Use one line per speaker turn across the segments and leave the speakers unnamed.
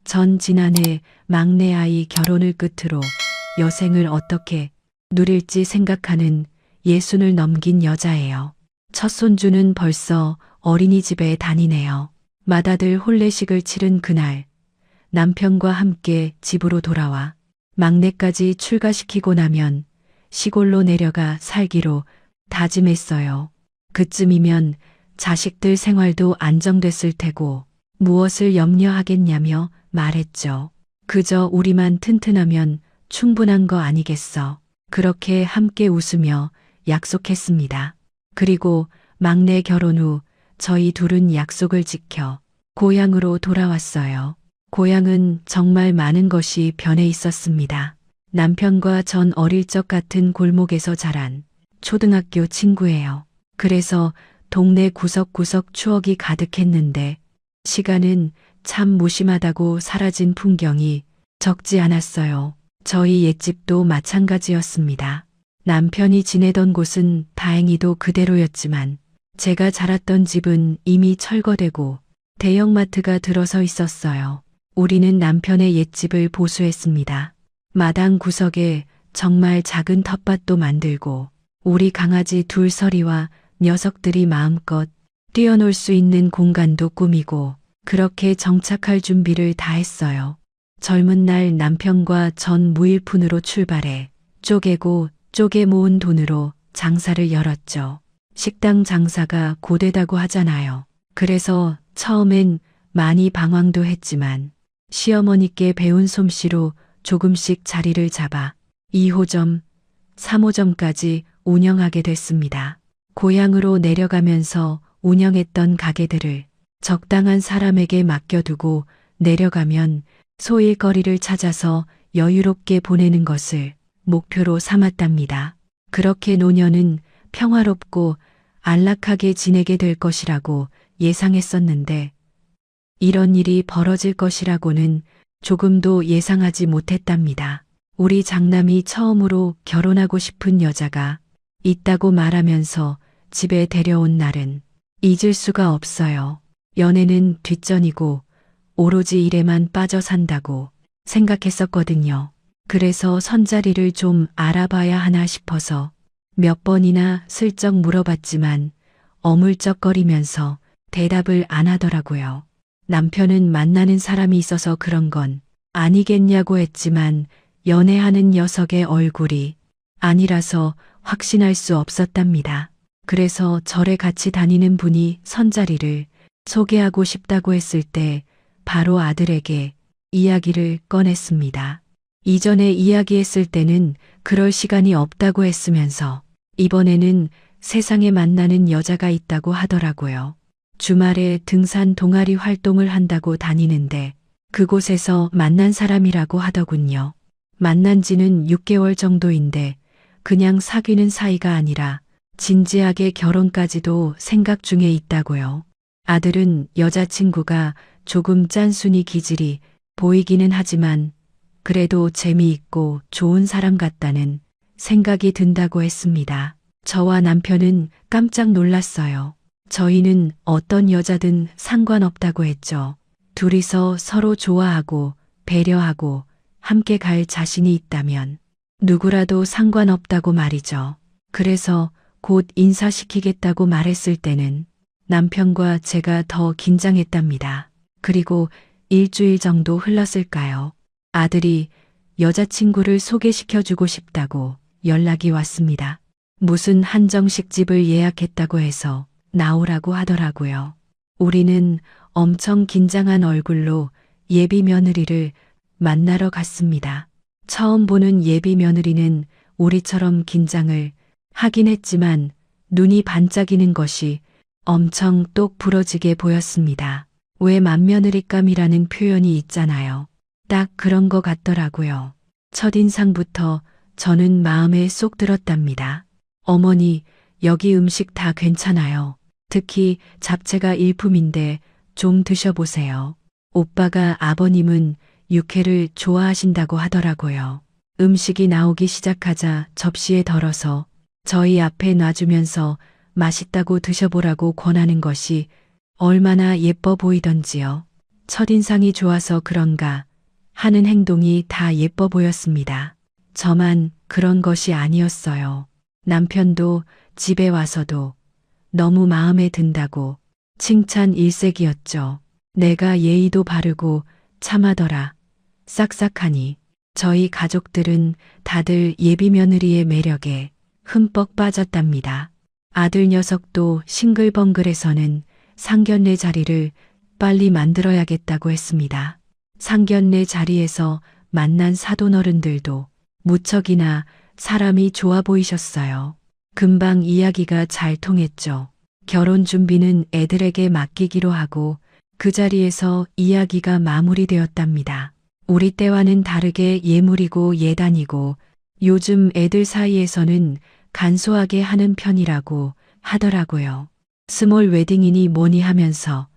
전 지난해 막내 아이 결혼을 끝으로 여생을 어떻게 누릴지 생각하는 60을 넘긴 여자예요. 첫 손주는 벌써 어린이집에 다니네요. 맏아들 혼례식을 치른 그날 남편과 함께 집으로 돌아와 막내까지 출가시키고 나면 시골로 내려가 살기로 다짐했어요. 그쯤이면 자식들 생활도 안정됐을 테고 무엇을 염려하겠냐며 말했죠. 그저 우리만 튼튼하면 충분한 거 아니겠어. 그렇게 함께 웃으며 약속했습니다. 그리고 막내 결혼 후 저희 둘은 약속을 지켜 고향으로 돌아왔어요. 고향은 정말 많은 것이 변해 있었습니다. 남편과 전 어릴 적 같은 골목에서 자란 초등학교 친구예요. 그래서 동네 구석구석 추억이 가득했는데 시간은 참 무심하다고 사라진 풍경이 적지 않았어요. 저희 옛집도 마찬가지였습니다. 남편이 지내던 곳은 다행히도 그대로였지만 제가 자랐던 집은 이미 철거되고 대형마트가 들어서 있었어요. 우리는 남편의 옛집을 보수했습니다. 마당 구석에 정말 작은 텃밭도 만들고 우리 강아지 둘 서리와 녀석들이 마음껏 뛰어놀 수 있는 공간도 꾸미고 그렇게 정착할 준비를 다 했어요. 젊은 날 남편과 전 무일푼으로 출발해 쪼개고 쪼개 모은 돈으로 장사를 열었죠. 식당 장사가 고되다고 하잖아요. 그래서 처음엔 많이 방황도 했지만 시어머니께 배운 솜씨로 조금씩 자리를 잡아 2호점, 3호점까지 운영하게 됐습니다. 고향으로 내려가면서 운영했던 가게들을 적당한 사람에게 맡겨두고 내려가면 소일거리를 찾아서 여유롭게 보내는 것을 목표로 삼았답니다. 그렇게 노년은 평화롭고 안락하게 지내게 될 것이라고 예상했었는데 이런 일이 벌어질 것이라고는 조금도 예상하지 못했답니다. 우리 장남이 처음으로 결혼하고 싶은 여자가 있다고 말하면서 집에 데려온 날은 잊을 수가 없어요. 연애는 뒷전이고 오로지 일에만 빠져 산다고 생각했었거든요. 그래서 선자리를 좀 알아봐야 하나 싶어서 몇 번이나 슬쩍 물어봤지만 어물쩍거리면서 대답을 안 하더라고요. 남편은 만나는 사람이 있어서 그런 건 아니겠냐고 했지만 연애하는 녀석의 얼굴이 아니라서 확신할 수 없었답니다. 그래서 절에 같이 다니는 분이 선자리를 소개하고 싶다고 했을 때 바로 아들에게 이야기를 꺼냈습니다. 이전에 이야기했을 때는 그럴 시간이 없다고 했으면서 이번에는 세상에 만나는 여자가 있다고 하더라고요. 주말에 등산 동아리 활동을 한다고 다니는데 그곳에서 만난 사람이라고 하더군요. 만난 지는 6개월 정도인데 그냥 사귀는 사이가 아니라 진지하게 결혼까지도 생각 중에 있다고요. 아들은 여자친구가 조금 짠순이 기질이 보이기는 하지만 그래도 재미있고 좋은 사람 같다는 생각이 든다고 했습니다. 저와 남편은 깜짝 놀랐어요. 저희는 어떤 여자든 상관없다고 했죠. 둘이서 서로 좋아하고 배려하고 함께 갈 자신이 있다면 누구라도 상관없다고 말이죠. 그래서 곧 인사시키겠다고 말했을 때는 남편과 제가 더 긴장했답니다. 그리고 일주일 정도 흘렀을까요? 아들이 여자친구를 소개시켜주고 싶다고 연락이 왔습니다. 무슨 한정식 집을 예약했다고 해서 나오라고 하더라고요. 우리는 엄청 긴장한 얼굴로 예비 며느리를 만나러 갔습니다. 처음 보는 예비 며느리는 우리처럼 긴장을 하긴 했지만 눈이 반짝이는 것이 엄청 똑 부러지게 보였습니다. 왜 맏며느리감이라는 표현이 있잖아요. 딱 그런 거 같더라고요. 첫인상부터 저는 마음에 쏙 들었답니다. 어머니, 여기 음식 다 괜찮아요. 특히 잡채가 일품인데 좀 드셔보세요. 오빠가 아버님은 육회를 좋아하신다고 하더라고요. 음식이 나오기 시작하자 접시에 덜어서 저희 앞에 놔주면서 맛있다고 드셔보라고 권하는 것이 얼마나 예뻐 보이던지요. 첫인상이 좋아서 그런가 하는 행동이 다 예뻐 보였습니다. 저만 그런 것이 아니었어요. 남편도 집에 와서도 너무 마음에 든다고 칭찬 일색이었죠. 내가 예의도 바르고 참하더라. 싹싹하니 저희 가족들은 다들 예비 며느리의 매력에 흠뻑 빠졌답니다. 아들 녀석도 싱글벙글해서는 상견례 자리를 빨리 만들어야겠다고 했습니다. 상견례 자리에서 만난 사돈어른들도 무척이나 사람이 좋아 보이셨어요. 금방 이야기가 잘 통했죠. 결혼 준비는 애들에게 맡기기로 하고 그 자리에서 이야기가 마무리되었답니다. 우리 때와는 다르게 예물이고 예단이고 요즘 애들 사이에서는 간소하게 하는 편이라고 하더라고요. 스몰 웨딩이니 뭐니 하면서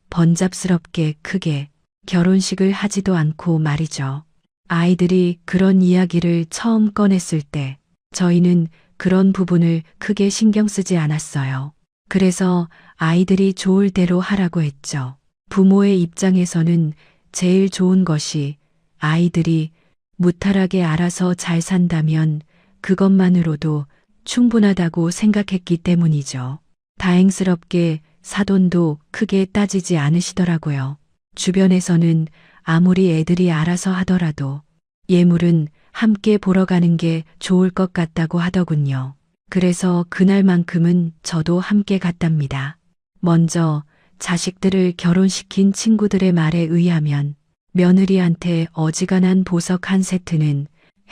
번잡스럽게 크게 결혼식을 하지도 않고 말이죠. 아이들이 그런 이야기를 처음 꺼냈을 때 저희는 그런 부분을 크게 신경 쓰지 않았어요. 그래서 아이들이 좋을 대로 하라고 했죠. 부모의 입장에서는 제일 좋은 것이 아이들이 무탈하게 알아서 잘 산다면 그것만으로도 충분하다고 생각했기 때문이죠. 다행스럽게 사돈도 크게 따지지 않으시더라고요. 주변에서는 아무리 애들이 알아서 하더라도 예물은 함께 보러 가는 게 좋을 것 같다고 하더군요. 그래서 그날만큼은 저도 함께 갔답니다. 먼저 자식들을 결혼시킨 친구들의 말에 의하면 며느리한테 어지간한 보석 한 세트는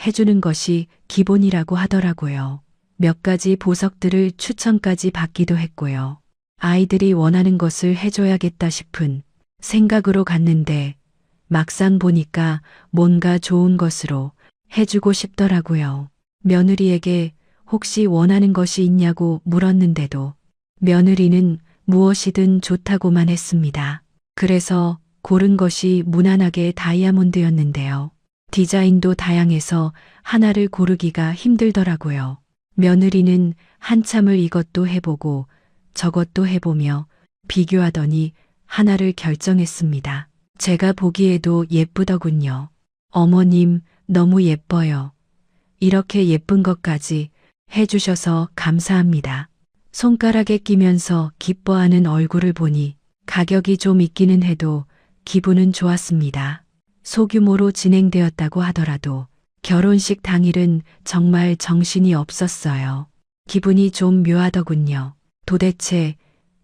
해주는 것이 기본이라고 하더라고요. 몇 가지 보석들을 추천까지 받기도 했고요. 아이들이 원하는 것을 해줘야겠다 싶은 생각으로 갔는데 막상 보니까 뭔가 좋은 것으로 해주고 싶더라고요. 며느리에게 혹시 원하는 것이 있냐고 물었는데도 며느리는 무엇이든 좋다고만 했습니다. 그래서 고른 것이 무난하게 다이아몬드였는데요. 디자인도 다양해서 하나를 고르기가 힘들더라고요. 며느리는 한참을 이것도 해보고 저것도 해보며 비교하더니 하나를 결정했습니다. 제가 보기에도 예쁘더군요. 어머님, 너무 예뻐요. 이렇게 예쁜 것까지 해주셔서 감사합니다. 손가락에 끼면서 기뻐하는 얼굴을 보니 가격이 좀 있기는 해도 기분은 좋았습니다. 소규모로 진행되었다고 하더라도 결혼식 당일은 정말 정신이 없었어요. 기분이 좀 묘하더군요. 도대체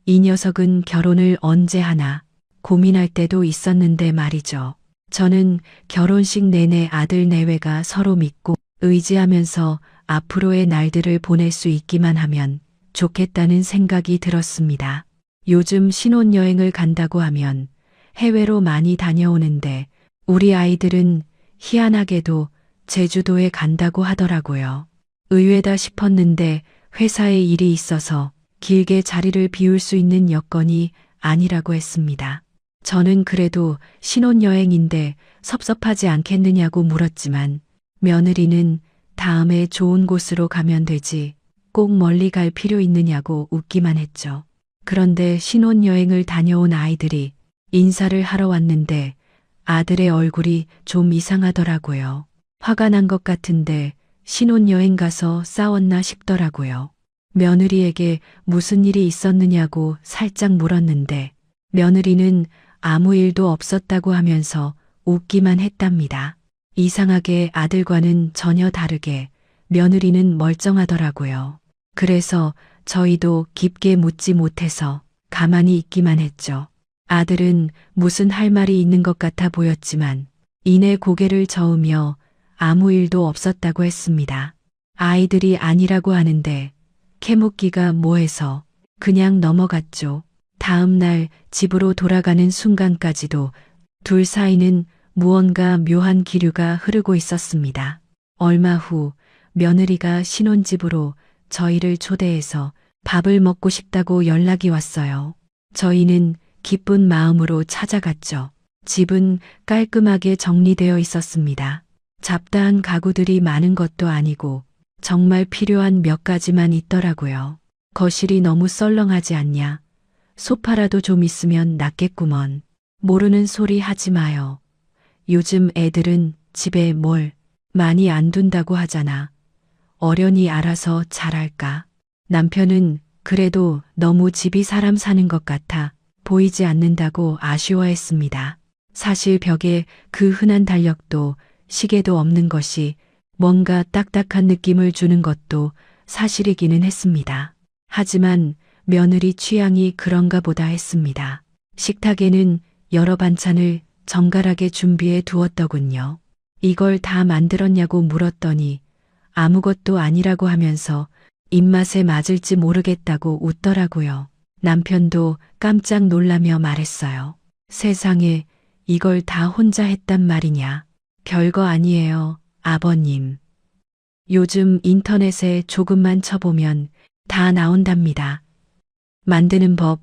이 녀석은 결혼을 언제 하나 고민할 때도 있었는데 말이죠. 저는 결혼식 내내 아들 내외가 서로 믿고 의지하면서 앞으로의 날들을 보낼 수 있기만 하면 좋겠다는 생각이 들었습니다. 요즘 신혼여행을 간다고 하면 해외로 많이 다녀오는데 우리 아이들은 희한하게도 제주도에 간다고 하더라고요. 의외다 싶었는데 회사에 일이 있어서 길게 자리를 비울 수 있는 여건이 아니라고 했습니다. 저는 그래도 신혼여행인데 섭섭하지 않겠느냐고 물었지만 며느리는 다음에 좋은 곳으로 가면 되지 꼭 멀리 갈 필요 있느냐고 웃기만 했죠. 그런데 신혼여행을 다녀온 아이들이 인사를 하러 왔는데 아들의 얼굴이 좀 이상하더라고요. 화가 난 것 같은데 신혼여행 가서 싸웠나 싶더라고요. 며느리에게 무슨 일이 있었느냐고 살짝 물었는데 며느리는 아무 일도 없었다고 하면서 웃기만 했답니다. 이상하게 아들과는 전혀 다르게 며느리는 멀쩡하더라고요. 그래서 저희도 깊게 묻지 못해서 가만히 있기만 했죠. 아들은 무슨 할 말이 있는 것 같아 보였지만 이내 고개를 저으며 아무 일도 없었다고 했습니다. 아이들이 아니라고 하는데 캐묻기가 뭐해서 그냥 넘어갔죠. 다음 날 집으로 돌아가는 순간까지도 둘 사이는 무언가 묘한 기류가 흐르고 있었습니다. 얼마 후 며느리가 신혼집으로 저희를 초대해서 밥을 먹고 싶다고 연락이 왔어요. 저희는 기쁜 마음으로 찾아갔죠. 집은 깔끔하게 정리되어 있었습니다. 잡다한 가구들이 많은 것도 아니고 정말 필요한 몇 가지만 있더라고요. 거실이 너무 썰렁하지 않냐. 소파라도 좀 있으면 낫겠구먼. 모르는 소리 하지 마요. 요즘 애들은 집에 뭘 많이 안 둔다고 하잖아. 어련히 알아서 잘할까? 남편은 그래도 너무 집이 사람 사는 것 같아 보이지 않는다고 아쉬워했습니다. 사실 벽에 그 흔한 달력도 시계도 없는 것이 뭔가 딱딱한 느낌을 주는 것도 사실이기는 했습니다. 하지만 며느리 취향이 그런가 보다 했습니다. 식탁에는 여러 반찬을 정갈하게 준비해 두었더군요. 이걸 다 만들었냐고 물었더니 아무것도 아니라고 하면서 입맛에 맞을지 모르겠다고 웃더라고요. 남편도 깜짝 놀라며 말했어요. 세상에 이걸 다 혼자 했단 말이냐. 별거 아니에요, 아버님. 요즘 인터넷에 조금만 쳐보면 다 나온답니다. 만드는 법,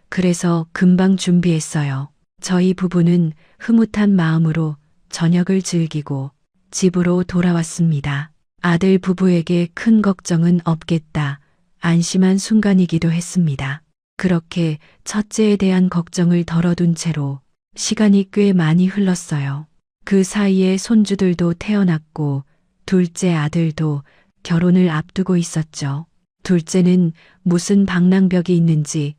그래서 금방 준비했어요. 저희 부부는 흐뭇한 마음으로 저녁을 즐기고 집으로 돌아왔습니다. 아들 부부에게 큰 걱정은 없겠다. 안심한 순간이기도 했습니다. 그렇게 첫째에 대한 걱정을 덜어둔 채로 시간이 꽤 많이 흘렀어요. 그 사이에 손주들도 태어났고 둘째 아들도 결혼을 앞두고 있었죠. 둘째는 무슨 방랑벽이 있는지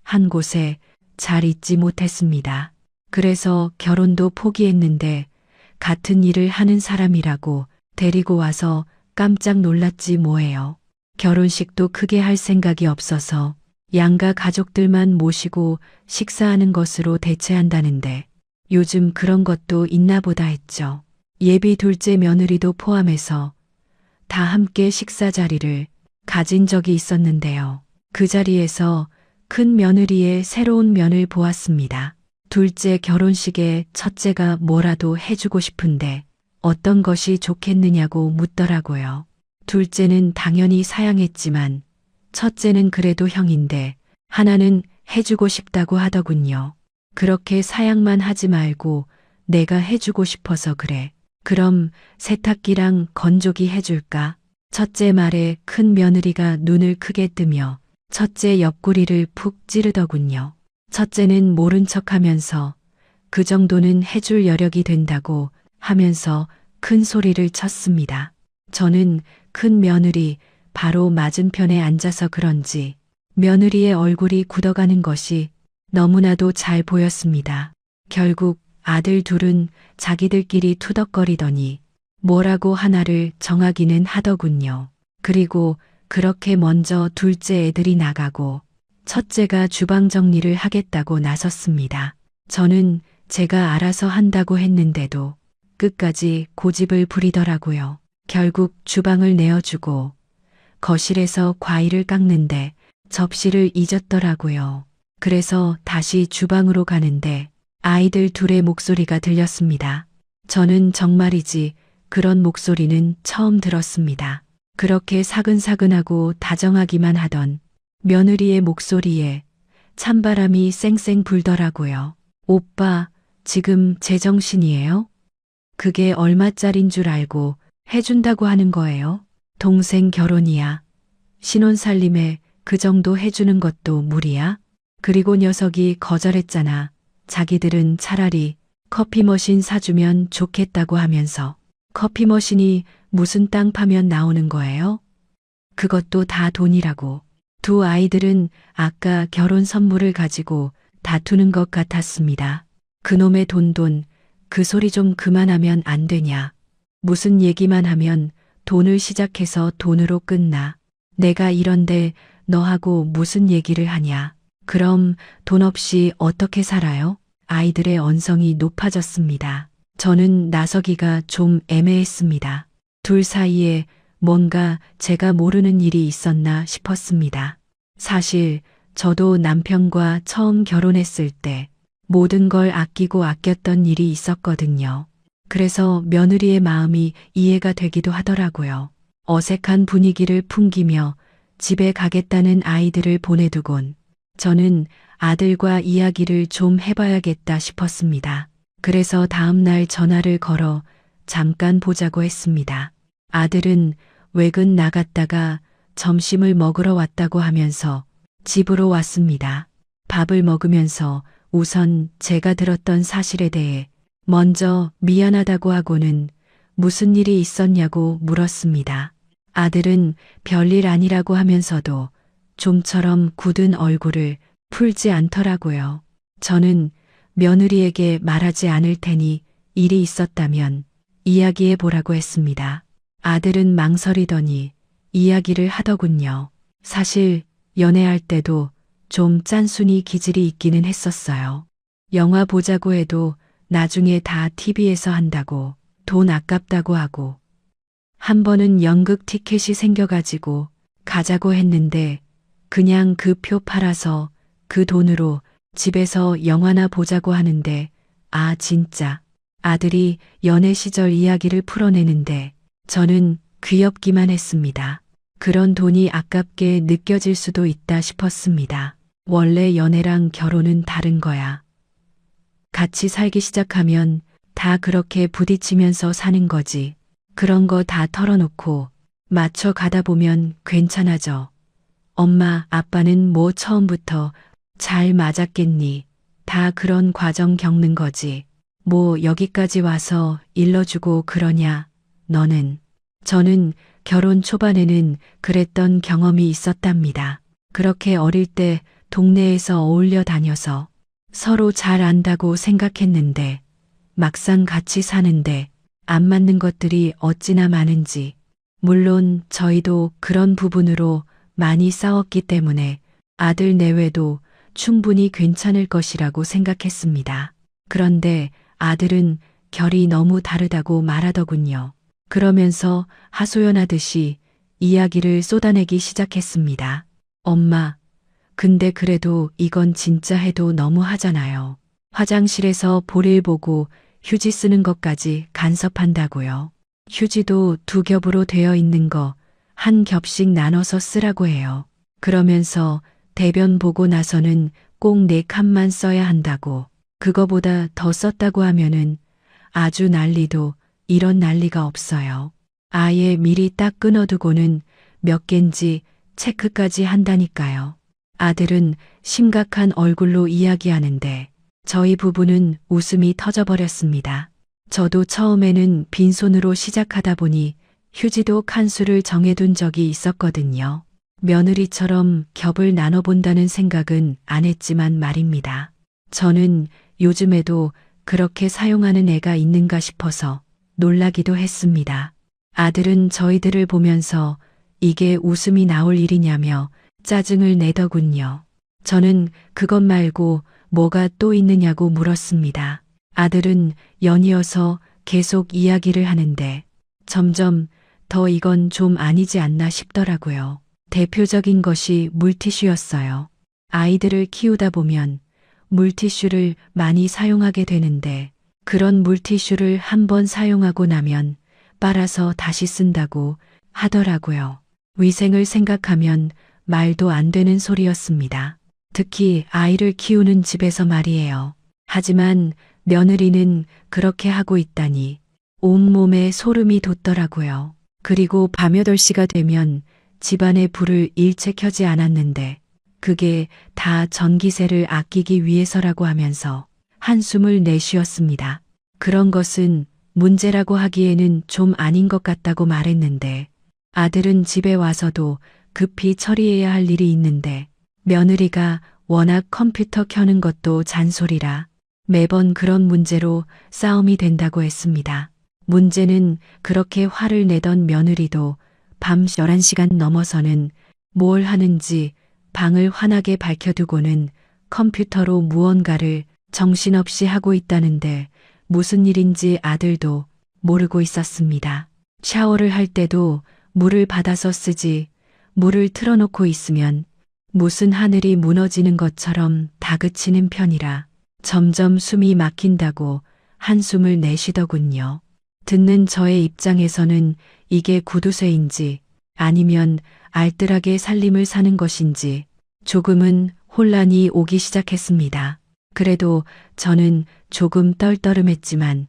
한 곳에 잘 있지 못했습니다. 그래서 결혼도 포기했는데 같은 일을 하는 사람이라고 데리고 와서 깜짝 놀랐지 뭐예요. 결혼식도 크게 할 생각이 없어서 양가 가족들만 모시고 식사하는 것으로 대체한다는데 요즘 그런 것도 있나 보다 했죠. 예비 둘째 며느리도 포함해서 다 함께 식사 자리를 가진 적이 있었는데요. 그 자리에서 큰 며느리의 새로운 면을 보았습니다. 둘째 결혼식에 첫째가 뭐라도 해주고 싶은데 어떤 것이 좋겠느냐고 묻더라고요. 둘째는 당연히 사양했지만 첫째는 그래도 형인데 하나는 해주고 싶다고 하더군요. 그렇게 사양만 하지 말고 내가 해주고 싶어서 그래. 그럼 세탁기랑 건조기 해줄까? 첫째 말에 큰 며느리가 눈을 크게 뜨며 첫째 옆구리를 푹 찌르더군요. 첫째는 모른 척하면서 그 정도는 해줄 여력이 된다고 하면서 큰 소리를 쳤습니다. 저는 큰 며느리 바로 맞은편에 앉아서 그런지 며느리의 얼굴이 굳어가는 것이 너무나도 잘 보였습니다. 결국 아들 둘은 자기들끼리 투덕거리더니 뭐라고 하나를 정하기는 하더군요. 그리고 그렇게 먼저 둘째 애들이 나가고 첫째가 주방 정리를 하겠다고 나섰습니다. 저는 제가 알아서 한다고 했는데도 끝까지 고집을 부리더라고요. 결국 주방을 내어주고 거실에서 과일을 깎는데 접시를 잊었더라고요. 그래서 다시 주방으로 가는데 아이들 둘의 목소리가 들렸습니다. 저는 정말이지 그런 목소리는 처음 들었습니다. 그렇게 사근사근하고 다정하기만 하던 며느리의 목소리에 찬바람이 쌩쌩 불더라고요. 오빠, 지금 제정신이에요? 그게 얼마짜린 줄 알고 해준다고 하는 거예요? 동생 결혼이야. 신혼살림에 그 정도 해주는 것도 무리야? 그리고 녀석이 거절했잖아. 자기들은 차라리 커피 머신 사주면 좋겠다고 하면서 커피 머신이 무슨 땅 파면 나오는 거예요? 그것도 다 돈이라고. 두 아이들은 아까 결혼 선물을 가지고 다투는 것 같았습니다. 그놈의 돈, 그 소리 좀 그만하면 안 되냐. 무슨 얘기만 하면 돈을 시작해서 돈으로 끝나. 내가 이런데 너하고 무슨 얘기를 하냐. 그럼 돈 없이 어떻게 살아요? 아이들의 언성이 높아졌습니다. 저는 나서기가 좀 애매했습니다. 둘 사이에 뭔가 제가 모르는 일이 있었나 싶었습니다. 사실 저도 남편과 처음 결혼했을 때 모든 걸 아끼고 아꼈던 일이 있었거든요. 그래서 며느리의 마음이 이해가 되기도 하더라고요. 어색한 분위기를 풍기며 집에 가겠다는 아이들을 보내두곤 저는 아들과 이야기를 좀 해봐야겠다 싶었습니다. 그래서 다음날 전화를 걸어 잠깐 보자고 했습니다. 아들은 외근 나갔다가 점심을 먹으러 왔다고 하면서 집으로 왔습니다. 밥을 먹으면서 우선 제가 들었던 사실에 대해 먼저 미안하다고 하고는 무슨 일이 있었냐고 물었습니다. 아들은 별일 아니라고 하면서도 좀처럼 굳은 얼굴을 풀지 않더라고요. 저는 며느리에게 말하지 않을 테니 일이 있었다면 이야기해 보라고 했습니다. 아들은 망설이더니 이야기를 하더군요. 사실 연애할 때도 좀 짠순이 기질이 있기는 했었어요. 영화 보자고 해도 나중에 다 TV에서 한다고 돈 아깝다고 하고 한 번은 연극 티켓이 생겨가지고 가자고 했는데 그냥 그 표 팔아서 그 돈으로 집에서 영화나 보자고 하는데 아 진짜 아들이 연애 시절 이야기를 풀어내는데 저는 귀엽기만 했습니다. 그런 돈이 아깝게 느껴질 수도 있다 싶었습니다. 원래 연애랑 결혼은 다른 거야. 같이 살기 시작하면 다 그렇게 부딪히면서 사는 거지. 그런 거 다 털어놓고 맞춰 가다 보면 괜찮아져. 엄마, 아빠는 뭐 처음부터 잘 맞았겠니? 다 그런 과정 겪는 거지. 뭐 여기까지 와서 일러주고 그러냐? 너는. 저는 결혼 초반에는 그랬던 경험이 있었답니다. 그렇게 어릴 때 동네에서 어울려 다녀서 서로 잘 안다고 생각했는데 막상 같이 사는데 안 맞는 것들이 어찌나 많은지. 물론 저희도 그런 부분으로 많이 싸웠기 때문에 아들 내외도 충분히 괜찮을 것이라고 생각했습니다. 그런데 아들은 결이 너무 다르다고 말하더군요. 그러면서 하소연하듯이 이야기를 쏟아내기 시작했습니다. 엄마, 근데 그래도 이건 진짜 해도 너무 하잖아요. 화장실에서 볼일 보고 휴지 쓰는 것까지 간섭한다고요. 휴지도 2겹으로 되어 있는 거 한 겹씩 나눠서 쓰라고 해요. 그러면서 대변 보고 나서는 꼭 4칸만 써야 한다고. 그거보다 더 썼다고 하면은 아주 난리도 이런 난리가 없어요. 아예 미리 딱 끊어두고는 몇 갠지 체크까지 한다니까요. 아들은 심각한 얼굴로 이야기하는데 저희 부부는 웃음이 터져버렸습니다. 저도 처음에는 빈손으로 시작하다 보니 휴지도 칸수를 정해둔 적이 있었거든요. 며느리처럼 겹을 나눠본다는 생각은 안 했지만 말입니다. 저는 요즘에도 그렇게 사용하는 애가 있는가 싶어서 놀라기도 했습니다. 아들은 저희들을 보면서 이게 웃음이 나올 일이냐며 짜증을 내더군요. 저는 그것 말고 뭐가 또 있느냐고 물었습니다. 아들은 연이어서 계속 이야기를 하는데 점점 더 이건 좀 아니지 않나 싶더라고요. 대표적인 것이 물티슈였어요. 아이들을 키우다 보면 물티슈를 많이 사용하게 되는데 그런 물티슈를 한번 사용하고 나면 빨아서 다시 쓴다고 하더라고요. 위생을 생각하면 말도 안 되는 소리였습니다. 특히 아이를 키우는 집에서 말이에요. 하지만 며느리는 그렇게 하고 있다니 온몸에 소름이 돋더라고요. 그리고 밤 8시가 되면 집안의 불을 일체 켜지 않았는데 그게 다 전기세를 아끼기 위해서라고 하면서 한숨을 내쉬었습니다. 그런 것은 문제라고 하기에는 좀 아닌 것 같다고 말했는데 아들은 집에 와서도 급히 처리해야 할 일이 있는데 며느리가 워낙 컴퓨터 켜는 것도 잔소리라 매번 그런 문제로 싸움이 된다고 했습니다. 문제는 그렇게 화를 내던 며느리도 밤 11시간 넘어서는 뭘 하는지 방을 환하게 밝혀두고는 컴퓨터로 무언가를 정신없이 하고 있다는데 무슨 일인지 아들도 모르고 있었습니다. 샤워를 할 때도 물을 받아서 쓰지 물을 틀어놓고 있으면 무슨 하늘이 무너지는 것처럼 다그치는 편이라 점점 숨이 막힌다고 한숨을 내쉬더군요. 듣는 저의 입장에서는 이게 구두쇠인지 아니면 알뜰하게 살림을 사는 것인지 조금은 혼란이 오기 시작했습니다. 그래도 저는 조금 떨떠름했지만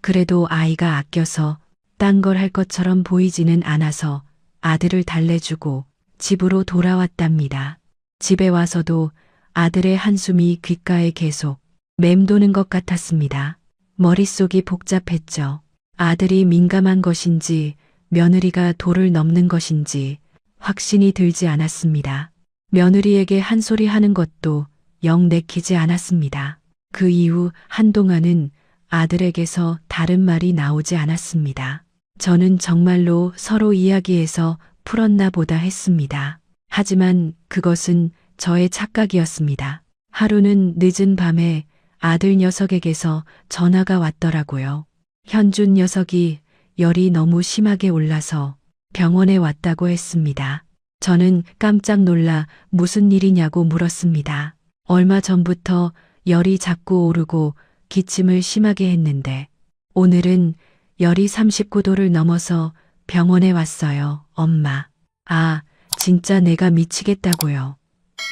그래도 아이가 아껴서 딴 걸 할 것처럼 보이지는 않아서 아들을 달래주고 집으로 돌아왔답니다. 집에 와서도 아들의 한숨이 귓가에 계속 맴도는 것 같았습니다. 머릿속이 복잡했죠. 아들이 민감한 것인지 며느리가 도를 넘는 것인지 확신이 들지 않았습니다. 며느리에게 한 소리 하는 것도 영 내키지 않았습니다. 그 이후 한동안은 아들에게서 다른 말이 나오지 않았습니다. 저는 정말로 서로 이야기해서 풀었나 보다 했습니다. 하지만 그것은 저의 착각이었습니다. 하루는 늦은 밤에 아들 녀석에게서 전화가 왔더라고요. 현준 녀석이 열이 너무 심하게 올라서 병원에 왔다고 했습니다. 저는 깜짝 놀라 무슨 일이냐고 물었습니다. 얼마 전부터 열이 자꾸 오르고 기침을 심하게 했는데 오늘은 열이 39도를 넘어서 병원에 왔어요, 엄마. 아, 진짜 내가 미치겠다고요.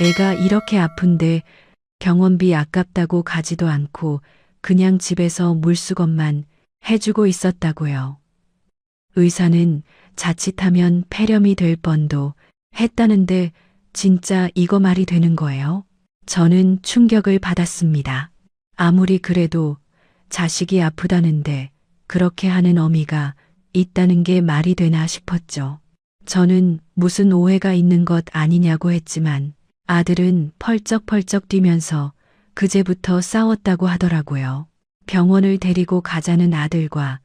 애가 이렇게 아픈데 병원비 아깝다고 가지도 않고 그냥 집에서 물수건만 해주고 있었다고요. 의사는 자칫하면 폐렴이 될 뻔도 했다는데 진짜 이거 말이 되는 거예요? 저는 충격을 받았습니다. 아무리 그래도 자식이 아프다는데 그렇게 하는 어미가 있다는 게 말이 되나 싶었죠. 저는 무슨 오해가 있는 것 아니냐고 했지만 아들은 펄쩍펄쩍 뛰면서 그제부터 싸웠다고 하더라고요. 병원을 데리고 가자는 아들과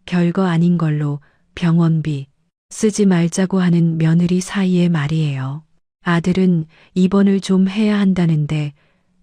별거 아닌 걸로 병원비 쓰지 말자고 하는 며느리 사이의 말이에요. 아들은 입원을 좀 해야 한다는데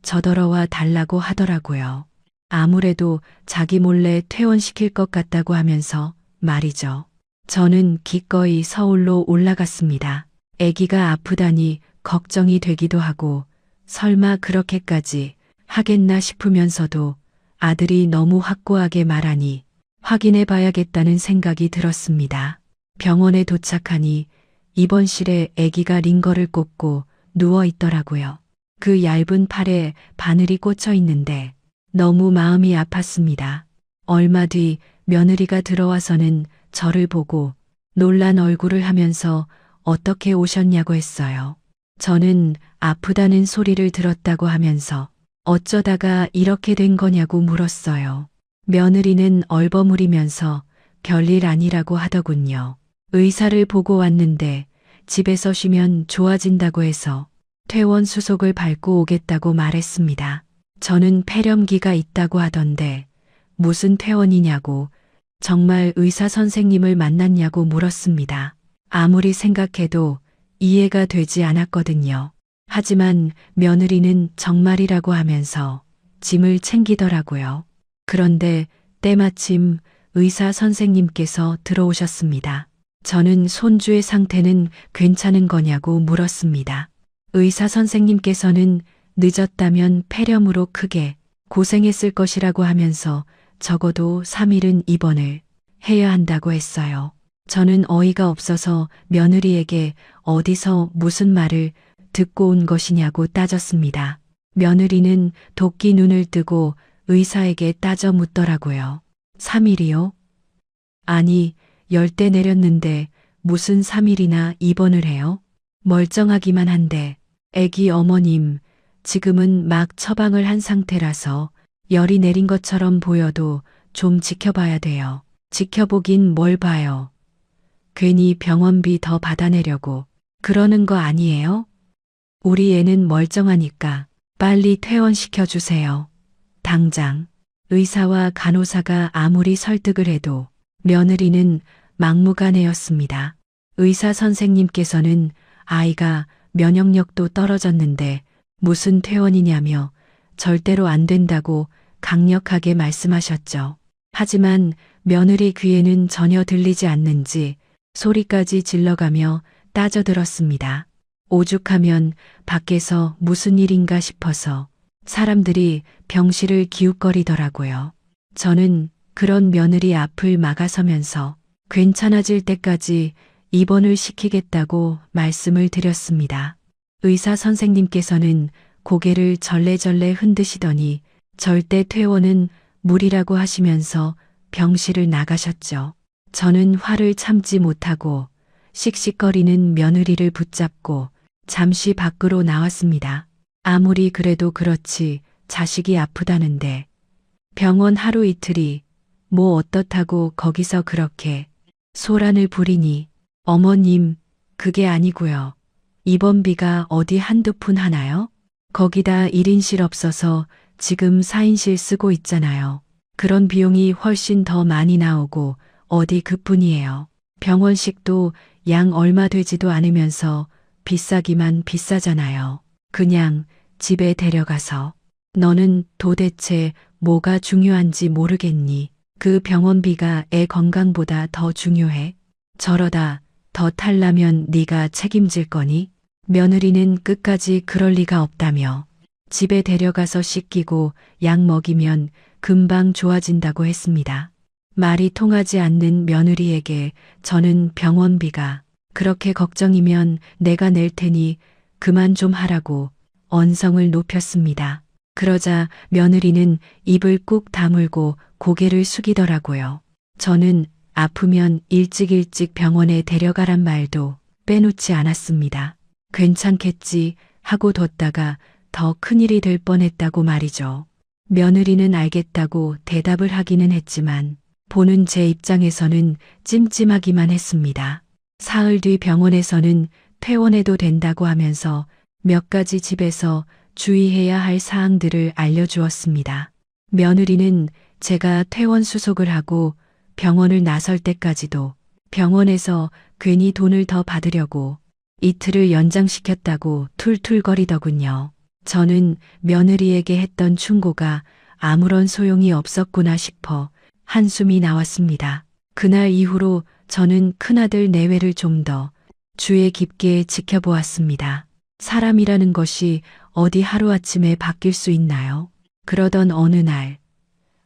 저더러와 달라고 하더라고요. 아무래도 자기 몰래 퇴원시킬 것 같다고 하면서 말이죠. 저는 기꺼이 서울로 올라갔습니다. 아기가 아프다니 걱정이 되기도 하고 설마 그렇게까지 하겠나 싶으면서도 아들이 너무 확고하게 말하니 확인해 봐야겠다는 생각이 들었습니다. 병원에 도착하니 입원실에 아기가 링거를 꽂고 누워 있더라고요. 그 얇은 팔에 바늘이 꽂혀 있는데 너무 마음이 아팠습니다. 얼마 뒤 며느리가 들어와서는 저를 보고 놀란 얼굴을 하면서 어떻게 오셨냐고 했어요. 저는 아프다는 소리를 들었다고 하면서 어쩌다가 이렇게 된 거냐고 물었어요. 며느리는 얼버무리면서 별일 아니라고 하더군요. 의사를 보고 왔는데 집에서 쉬면 좋아진다고 해서 퇴원 수속을 밟고 오겠다고 말했습니다. 저는 폐렴기가 있다고 하던데 무슨 퇴원이냐고 정말 의사 선생님을 만났냐고 물었습니다. 아무리 생각해도 이해가 되지 않았거든요. 하지만 며느리는 정말이라고 하면서 짐을 챙기더라고요. 그런데 때마침 의사 선생님께서 들어오셨습니다. 저는 손주의 상태는 괜찮은 거냐고 물었습니다. 의사 선생님께서는 늦었다면 폐렴으로 크게 고생했을 것이라고 하면서 적어도 3일은 입원을 해야 한다고 했어요. 저는 어이가 없어서 며느리에게 어디서 무슨 말을 듣고 온 것이냐고 따졌습니다. 며느리는 도끼 눈을 뜨고 의사에게 따져 묻더라고요. 3일이요? 아니, 열대 내렸는데 무슨 3일이나 입원을 해요? 멀쩡하기만 한데 애기 어머님 지금은 막 처방을 한 상태라서 열이 내린 것처럼 보여도 좀 지켜봐야 돼요. 지켜보긴 뭘 봐요. 괜히 병원비 더 받아내려고 그러는 거 아니에요? 우리 애는 멀쩡하니까 빨리 퇴원시켜 주세요. 당장. 의사와 간호사가 아무리 설득을 해도 며느리는 막무가내였습니다. 의사 선생님께서는 아이가 면역력도 떨어졌는데 무슨 퇴원이냐며 절대로 안 된다고 강력하게 말씀하셨죠. 하지만 며느리 귀에는 전혀 들리지 않는지 소리까지 질러가며 따져들었습니다. 오죽하면 밖에서 무슨 일인가 싶어서 사람들이 병실을 기웃거리더라고요. 저는 그런 며느리 앞을 막아서면서 괜찮아질 때까지 입원을 시키겠다고 말씀을 드렸습니다. 의사 선생님께서는 고개를 절레절레 흔드시더니 절대 퇴원은 무리라고 하시면서 병실을 나가셨죠. 저는 화를 참지 못하고 씩씩거리는 며느리를 붙잡고 잠시 밖으로 나왔습니다. 아무리 그래도 그렇지 자식이 아프다는데 병원 하루 이틀이 뭐 어떻다고 거기서 그렇게 소란을 부리니. 어머님, 그게 아니고요. 입원비가 어디 한두 푼 하나요? 거기다 1인실 없어서 지금 4인실 쓰고 있잖아요. 그런 비용이 훨씬 더 많이 나오고 어디 그뿐이에요. 병원식도 양 얼마 되지도 않으면서 비싸기만 비싸잖아요. 그냥 집에 데려가서 너는 도대체 뭐가 중요한지 모르겠니? 그 병원비가 애 건강보다 더 중요해? 저러다 더 탈라면 네가 책임질 거니? 며느리는 끝까지 그럴 리가 없다며 집에 데려가서 씻기고 약 먹이면 금방 좋아진다고 했습니다. 말이 통하지 않는 며느리에게 저는 병원비가 그렇게 걱정이면 내가 낼 테니 그만 좀 하라고 언성을 높였습니다. 그러자 며느리는 입을 꾹 다물고 고개를 숙이더라고요. 저는 아프면 일찍 병원에 데려가란 말도 빼놓지 않았습니다. 괜찮겠지 하고 뒀다가 더 큰일이 될 뻔했다고 말이죠. 며느리는 알겠다고 대답을 하기는 했지만 보는 제 입장에서는 찜찜하기만 했습니다. 사흘 뒤 병원에서는 퇴원해도 된다고 하면서 몇 가지 집에서 주의해야 할 사항들을 알려주었습니다. 며느리는 제가 퇴원 수속을 하고 병원을 나설 때까지도 병원에서 괜히 돈을 더 받으려고 이틀을 연장시켰다고 툴툴거리더군요. 저는 며느리에게 했던 충고가 아무런 소용이 없었구나 싶어 한숨이 나왔습니다. 그날 이후로 저는 큰아들 내외를 좀 더 주의 깊게 지켜보았습니다. 사람이라는 것이 어디 하루아침에 바뀔 수 있나요? 그러던 어느 날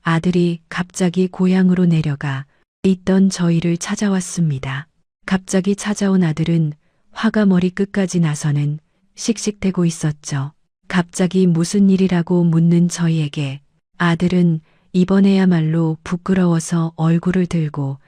아들이 갑자기 고향으로 내려가 있던 저희를 찾아왔습니다. 갑자기 찾아온 아들은 화가 머리끝까지 나서는 씩씩대고 있었죠. 갑자기 무슨 일이라고 묻는 저희에게 아들은 이번에야말로 부끄러워서 얼굴을 들고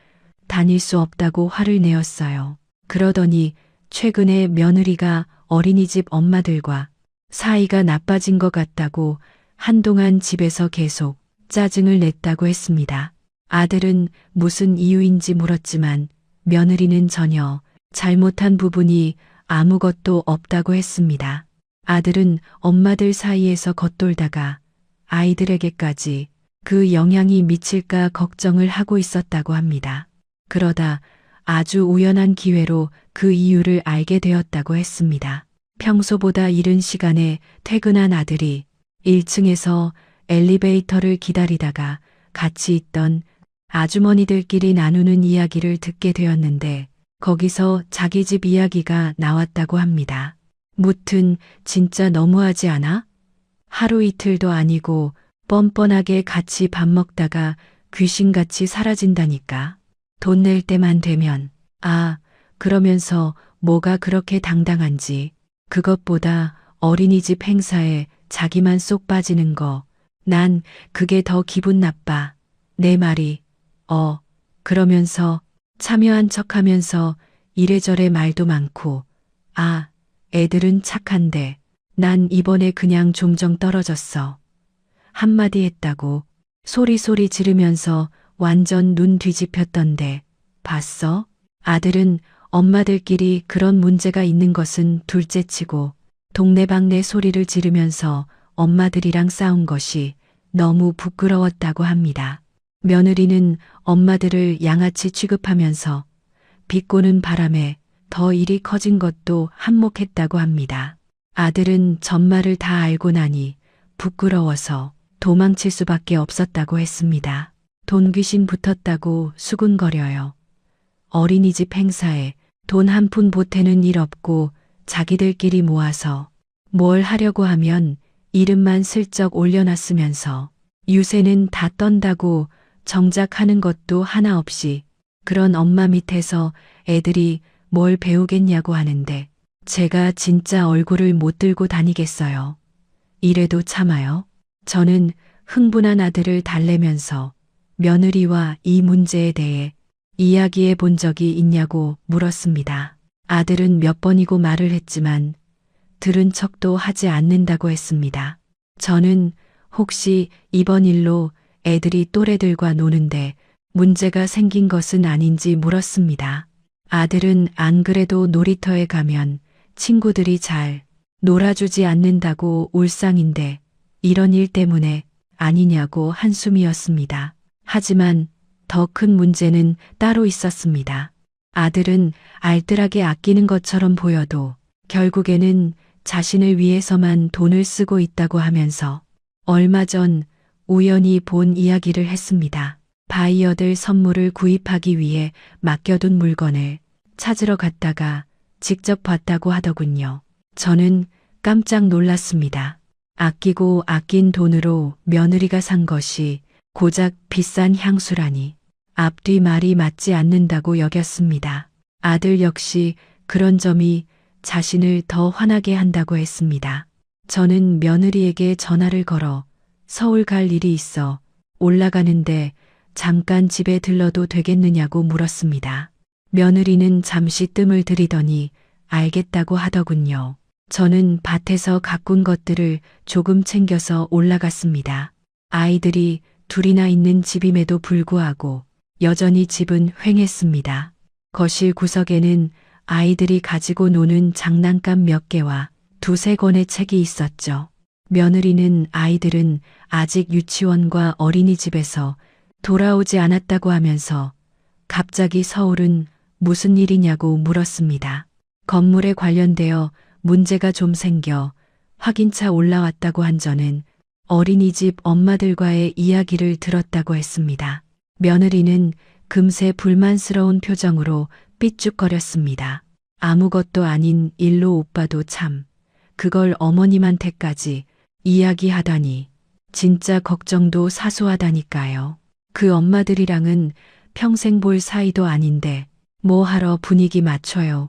다닐 수 없다고 화를 내었어요. 그러더니 최근에 며느리가 어린이집 엄마들과 사이가 나빠진 것 같다고 한동안 집에서 계속 짜증을 냈다고 했습니다. 아들은 무슨 이유인지 물었지만 며느리는 전혀 잘못한 부분이 아무것도 없다고 했습니다. 아들은 엄마들 사이에서 겉돌다가 아이들에게까지 그 영향이 미칠까 걱정을 하고 있었다고 합니다. 그러다 아주 우연한 기회로 그 이유를 알게 되었다고 했습니다. 평소보다 이른 시간에 퇴근한 아들이 1층에서 엘리베이터를 기다리다가 같이 있던 아주머니들끼리 나누는 이야기를 듣게 되었는데 거기서 자기 집 이야기가 나왔다고 합니다. 무튼 진짜 너무하지 않아? 하루 이틀도 아니고 뻔뻔하게 같이 밥 먹다가 귀신같이 사라진다니까. 돈 낼 때만 되면 그러면서 뭐가 그렇게 당당한지. 그것보다 어린이집 행사에 자기만 쏙 빠지는 거. 난 그게 더 기분 나빠. 내 말이. 그러면서 참여한 척하면서 이래저래 말도 많고. 애들은 착한데 난 이번에 그냥 종종 떨어졌어. 한마디 했다고 소리소리 지르면서 완전 눈 뒤집혔던데 봤어? 아들은 엄마들끼리 그런 문제가 있는 것은 둘째치고 동네방네 소리를 지르면서 엄마들이랑 싸운 것이 너무 부끄러웠다고 합니다. 며느리는 엄마들을 양아치 취급하면서 비꼬는 바람에 더 일이 커진 것도 한몫했다고 합니다. 아들은 전말을 다 알고 나니 부끄러워서 도망칠 수밖에 없었다고 했습니다. 돈 귀신 붙었다고 수군거려요. 어린이집 행사에 돈 한 푼 보태는 일 없고 자기들끼리 모아서 뭘 하려고 하면 이름만 슬쩍 올려놨으면서 유세는 다 떤다고 정작 하는 것도 하나 없이 그런 엄마 밑에서 애들이 뭘 배우겠냐고 하는데 제가 진짜 얼굴을 못 들고 다니겠어요. 이래도 참아요. 저는 흥분한 아들을 달래면서 며느리와 이 문제에 대해 이야기해 본 적이 있냐고 물었습니다. 아들은 몇 번이고 말을 했지만 들은 척도 하지 않는다고 했습니다. 저는 혹시 이번 일로 애들이 또래들과 노는데 문제가 생긴 것은 아닌지 물었습니다. 아들은 안 그래도 놀이터에 가면 친구들이 잘 놀아주지 않는다고 울상인데 이런 일 때문에 아니냐고 한숨이었습니다. 하지만 더 큰 문제는 따로 있었습니다. 아들은 알뜰하게 아끼는 것처럼 보여도 결국에는 자신을 위해서만 돈을 쓰고 있다고 하면서 얼마 전 우연히 본 이야기를 했습니다. 바이어들 선물을 구입하기 위해 맡겨둔 물건을 찾으러 갔다가 직접 봤다고 하더군요. 저는 깜짝 놀랐습니다. 아끼고 아낀 돈으로 며느리가 산 것이 고작 비싼 향수라니 앞뒤 말이 맞지 않는다고 여겼습니다. 아들 역시 그런 점이 자신을 더 화나게 한다고 했습니다. 저는 며느리에게 전화를 걸어 서울 갈 일이 있어 올라가는데 잠깐 집에 들러도 되겠느냐고 물었습니다. 며느리는 잠시 뜸을 들이더니 알겠다고 하더군요. 저는 밭에서 가꾼 것들을 조금 챙겨서 올라갔습니다. 아이들이 둘이나 있는 집임에도 불구하고 여전히 집은 휑했습니다. 거실 구석에는 아이들이 가지고 노는 장난감 몇 개와 두세 권의 책이 있었죠. 며느리는 아이들은 아직 유치원과 어린이집에서 돌아오지 않았다고 하면서 갑자기 서울은 무슨 일이냐고 물었습니다. 건물에 관련되어 문제가 좀 생겨 확인차 올라왔다고 한 저는 어린이집 엄마들과의 이야기를 들었다고 했습니다. 며느리는 금세 불만스러운 표정으로 삐죽거렸습니다. 아무것도 아닌 일로 오빠도 참 그걸 어머님한테까지 이야기하다니 진짜 걱정도 사소하다니까요. 그 엄마들이랑은 평생 볼 사이도 아닌데 뭐 하러 분위기 맞춰요.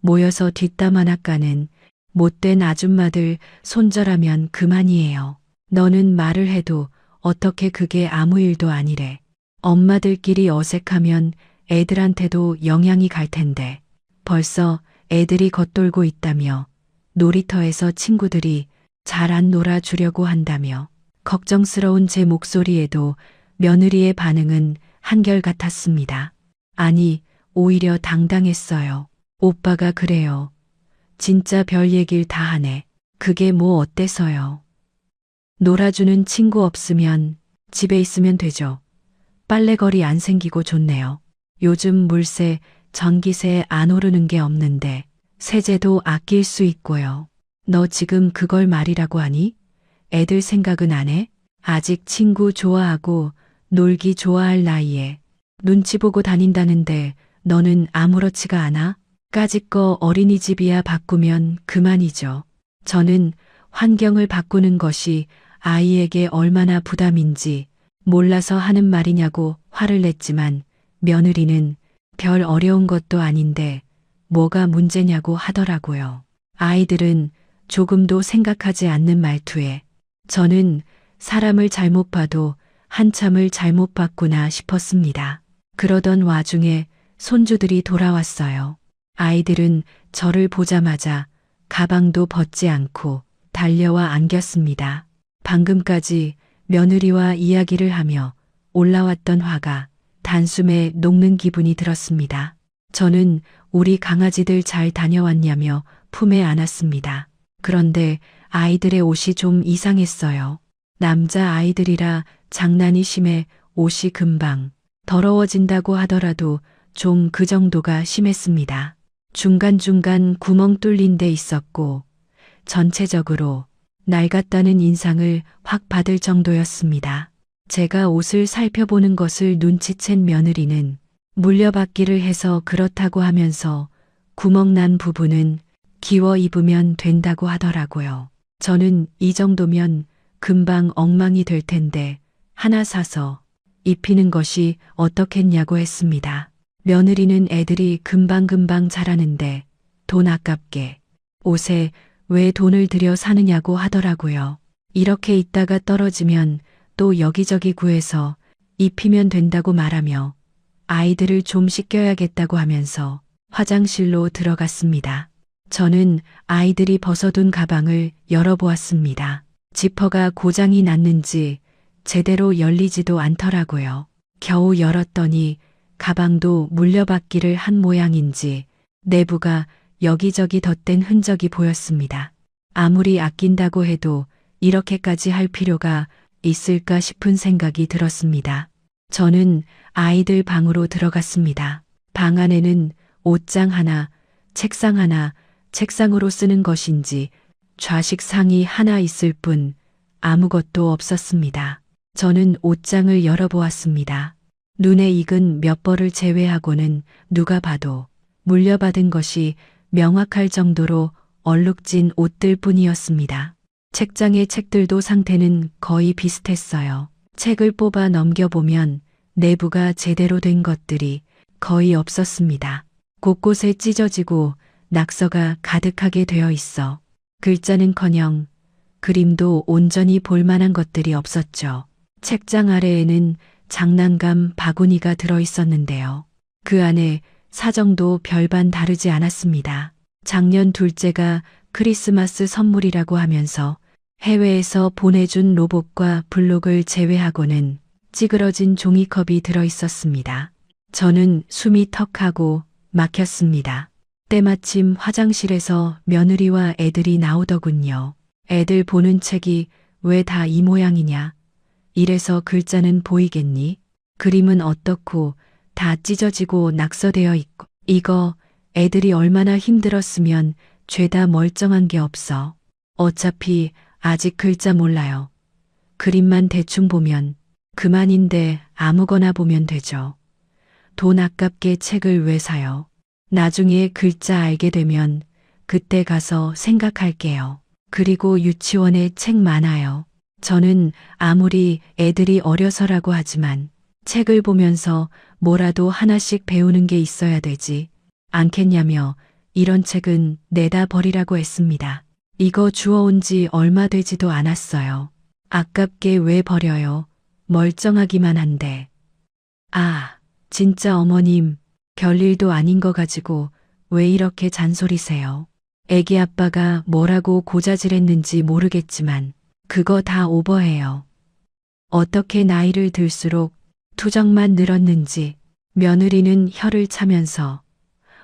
모여서 뒷담 하나 까는 못된 아줌마들 손절하면 그만이에요. 너는 말을 해도 어떻게 그게 아무 일도 아니래. 엄마들끼리 어색하면 애들한테도 영향이 갈 텐데 벌써 애들이 겉돌고 있다며 놀이터에서 친구들이 잘 안 놀아주려고 한다며 걱정스러운 제 목소리에도 며느리의 반응은 한결같았습니다. 아니, 오히려 당당했어요. 오빠가 그래요. 진짜 별 얘길 다 하네. 그게 뭐 어때서요. 놀아주는 친구 없으면 집에 있으면 되죠. 빨래거리 안 생기고 좋네요. 요즘 물세, 전기세 안 오르는 게 없는데 세제도 아낄 수 있고요. 너 지금 그걸 말이라고 하니? 애들 생각은 안 해? 아직 친구 좋아하고 놀기 좋아할 나이에 눈치 보고 다닌다는데 너는 아무렇지가 않아? 까짓거 어린이집이야 바꾸면 그만이죠. 저는 환경을 바꾸는 것이 아이에게 얼마나 부담인지 몰라서 하는 말이냐고 화를 냈지만 며느리는 별 어려운 것도 아닌데 뭐가 문제냐고 하더라고요. 아이들은 조금도 생각하지 않는 말투에 저는 사람을 잘못 봐도 한참을 잘못 봤구나 싶었습니다. 그러던 와중에 손주들이 돌아왔어요. 아이들은 저를 보자마자 가방도 벗지 않고 달려와 안겼습니다. 방금까지 며느리와 이야기를 하며 올라왔던 화가 단숨에 녹는 기분이 들었습니다. 저는 우리 강아지들 잘 다녀왔냐며 품에 안았습니다. 그런데 아이들의 옷이 좀 이상했어요. 남자 아이들이라 장난이 심해 옷이 금방 더러워진다고 하더라도 좀 그 정도가 심했습니다. 중간중간 구멍 뚫린 데 있었고 전체적으로 낡았다는 인상을 확 받을 정도였습니다. 제가 옷을 살펴보는 것을 눈치챈 며느리는 물려받기를 해서 그렇다고 하면서 구멍 난 부분은 기워 입으면 된다고 하더라고요. 저는 이 정도면 금방 엉망이 될 텐데 하나 사서 입히는 것이 어떻겠냐고 했습니다. 며느리는 애들이 금방금방 자라는데 돈 아깝게 옷에 왜 돈을 들여 사느냐고 하더라고요. 이렇게 있다가 떨어지면 또 여기저기 구해서 입히면 된다고 말하며 아이들을 좀 씻겨야겠다고 하면서 화장실로 들어갔습니다. 저는 아이들이 벗어둔 가방을 열어보았습니다. 지퍼가 고장이 났는지 제대로 열리지도 않더라고요. 겨우 열었더니 가방도 물려받기를 한 모양인지 내부가 여기저기 덧댄 흔적이 보였습니다. 아무리 아낀다고 해도 이렇게까지 할 필요가 있을까 싶은 생각이 들었습니다. 저는 아이들 방으로 들어갔습니다. 방 안에는 옷장 하나, 책상 하나, 책상으로 쓰는 것인지 좌식 상이 하나 있을 뿐 아무것도 없었습니다. 저는 옷장을 열어보았습니다. 눈에 익은 몇 벌을 제외하고는 누가 봐도 물려받은 것이 명확할 정도로 얼룩진 옷들 뿐이었습니다. 책장의 책들도 상태는 거의 비슷했어요. 책을 뽑아 넘겨보면 내부가 제대로 된 것들이 거의 없었습니다. 곳곳에 찢어지고 낙서가 가득하게 되어 있어 글자는커녕 그림도 온전히 볼만한 것들이 없었죠. 책장 아래에는 장난감 바구니가 들어 있었는데요. 그 안에 사정도 별반 다르지 않았습니다. 작년 둘째가 크리스마스 선물이라고 하면서 해외에서 보내준 로봇과 블록을 제외하고는 찌그러진 종이컵이 들어 있었습니다. 저는 숨이 턱하고 막혔습니다. 때마침 화장실에서 며느리와 애들이 나오더군요. 애들 보는 책이 왜 다 이 모양이냐? 이래서 글자는 보이겠니? 그림은 어떻고 다 찢어지고 낙서되어 있고 이거 애들이 얼마나 힘들었으면 죄다 멀쩡한 게 없어. 어차피 아직 글자 몰라요. 그림만 대충 보면 그만인데 아무거나 보면 되죠. 돈 아깝게 책을 왜 사요? 나중에 글자 알게 되면 그때 가서 생각할게요. 그리고 유치원에 책 많아요. 저는 아무리 애들이 어려서라고 하지만 책을 보면서 뭐라도 하나씩 배우는 게 있어야 되지 않겠냐며 이런 책은 내다 버리라고 했습니다. 이거 주워온 지 얼마 되지도 않았어요. 아깝게 왜 버려요? 멀쩡하기만 한데. 아, 진짜 어머님, 별일도 아닌 거 가지고 왜 이렇게 잔소리세요? 애기 아빠가 뭐라고 고자질했는지 모르겠지만 그거 다 오버해요. 어떻게 나이를 들수록 투정만 늘었는지. 며느리는 혀를 차면서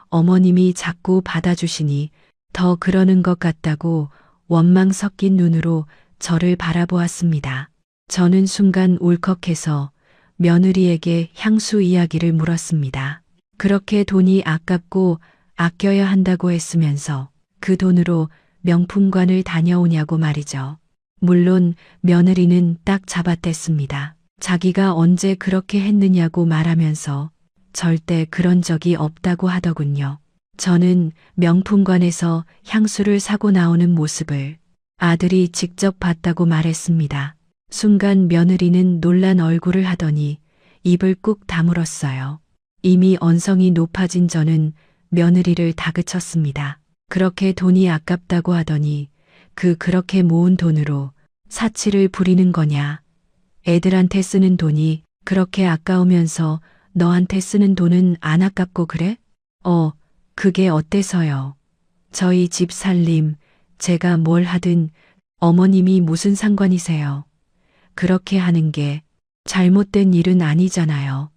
어머님이 자꾸 받아주시니 더 그러는 것 같다고 원망 섞인 눈으로 저를 바라보았습니다. 저는 순간 울컥해서 며느리에게 향수 이야기를 물었습니다. 그렇게 돈이 아깝고 아껴야 한다고 했으면서 그 돈으로 명품관을 다녀오냐고 말이죠. 물론 며느리는 딱 잡아댔습니다. 자기가 언제 그렇게 했느냐고 말하면서 절대 그런 적이 없다고 하더군요. 저는 명품관에서 향수를 사고 나오는 모습을 아들이 직접 봤다고 말했습니다. 순간 며느리는 놀란 얼굴을 하더니 입을 꾹 다물었어요. 이미 언성이 높아진 저는 며느리를 다그쳤습니다. 그렇게 돈이 아깝다고 하더니 그렇게 모은 돈으로 사치를 부리는 거냐? 애들한테 쓰는 돈이 그렇게 아까우면서 너한테 쓰는 돈은 안 아깝고 그래? 그게 어때서요? 저희 집 살림, 제가 뭘 하든 어머님이 무슨 상관이세요? 그렇게 하는 게 잘못된 일은 아니잖아요.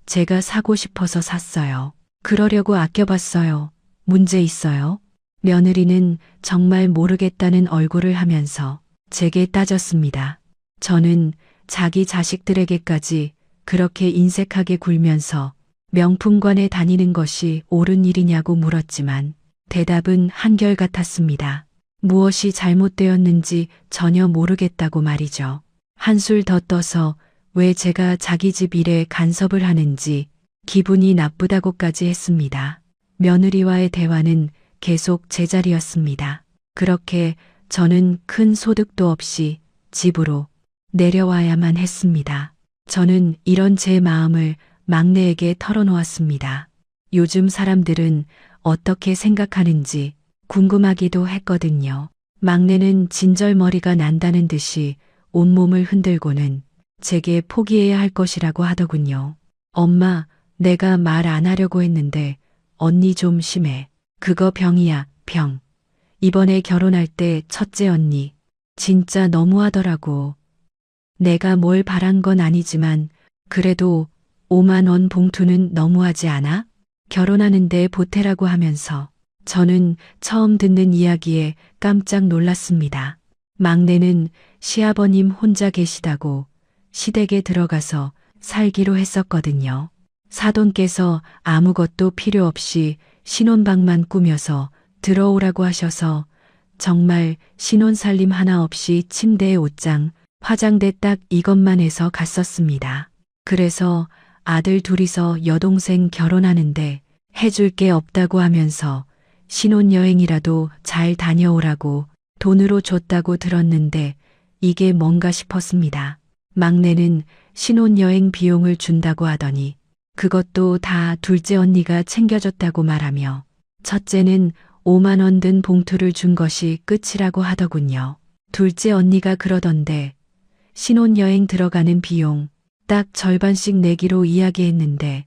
제가 사고 싶어서 샀어요. 그러려고 아껴봤어요. 문제 있어요? 며느리는 정말 모르겠다는 얼굴을 하면서 제게 따졌습니다. 저는 자기 자식들에게까지 그렇게 인색하게 굴면서 명품관에 다니는 것이 옳은 일이냐고 물었지만 대답은 한결같았습니다. 무엇이 잘못되었는지 전혀 모르겠다고 말이죠. 한술 더 떠서 왜 제가 자기 집 일에 간섭을 하는지 기분이 나쁘다고까지 했습니다. 며느리와의 대화는 계속 제자리였습니다. 그렇게 저는 큰 소득도 없이 집으로 내려와야만 했습니다. 저는 이런 제 마음을 막내에게 털어놓았습니다. 요즘 사람들은 어떻게 생각하는지 궁금하기도 했거든요. 막내는 진절머리가 난다는 듯이 온몸을 흔들고는 제게 포기해야 할 것이라고 하더군요. 엄마, 내가 말 안 하려고 했는데 언니 좀 심해. 그거 병이야, 불평. 이번에 결혼할 때 첫째 언니. 진짜 너무하더라고. 내가 뭘 바란 건 아니지만 그래도 5만 원 봉투는 너무하지 않아? 결혼하는데 보태라고 하면서 저는 처음 듣는 이야기에 깜짝 놀랐습니다. 막내는 시아버님 혼자 계시다고 시댁에 들어가서 살기로 했었거든요. 사돈께서 아무것도 필요 없이 신혼방만 꾸며서 들어오라고 하셔서 정말 신혼살림 하나 없이 침대에 옷장, 화장대 딱 이것만 해서 갔었습니다. 그래서 아들 둘이서 여동생 결혼하는데 해줄 게 없다고 하면서 신혼여행이라도 잘 다녀오라고 돈으로 줬다고 들었는데 이게 뭔가 싶었습니다. 막내는 신혼여행 비용을 준다고 하더니 그것도 다 둘째 언니가 챙겨줬다고 말하며 첫째는 5만 원 든 봉투를 준 것이 끝이라고 하더군요. 둘째 언니가 그러던데 신혼여행 들어가는 비용 딱 절반씩 내기로 이야기했는데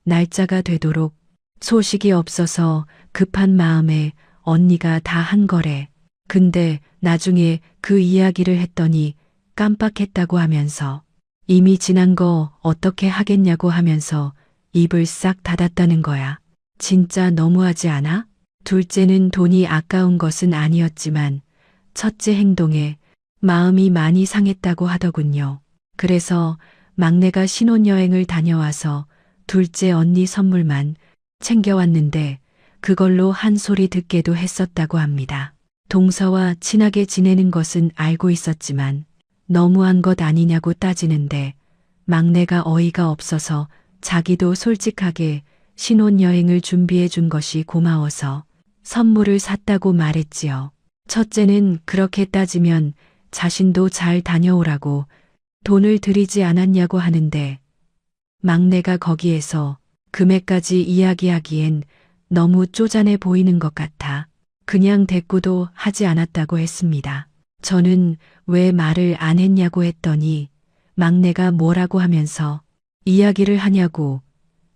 날짜가 되도록 소식이 없어서 급한 마음에 언니가 다 한 거래. 근데 나중에 그 이야기를 했더니 깜빡했다고 하면서 이미 지난 거 어떻게 하겠냐고 하면서 입을 싹 닫았다는 거야. 진짜 너무하지 않아? 둘째는 돈이 아까운 것은 아니었지만 첫째 행동에 마음이 많이 상했다고 하더군요. 그래서 막내가 신혼여행을 다녀와서 둘째 언니 선물만 챙겨왔는데 그걸로 한 소리 듣게도 했었다고 합니다. 동서와 친하게 지내는 것은 알고 있었지만 너무한 것 아니냐고 따지는데 막내가 어이가 없어서 자기도 솔직하게 신혼여행을 준비해 준 것이 고마워서 선물을 샀다고 말했지요. 첫째는 그렇게 따지면 자신도 잘 다녀오라고 돈을 들이지 않았냐고 하는데 막내가 거기에서 금액까지 이야기하기엔 너무 쪼잔해 보이는 것 같아 그냥 대꾸도 하지 않았다고 했습니다. 저는 왜 말을 안 했냐고 했더니 막내가 뭐라고 하면서 이야기를 하냐고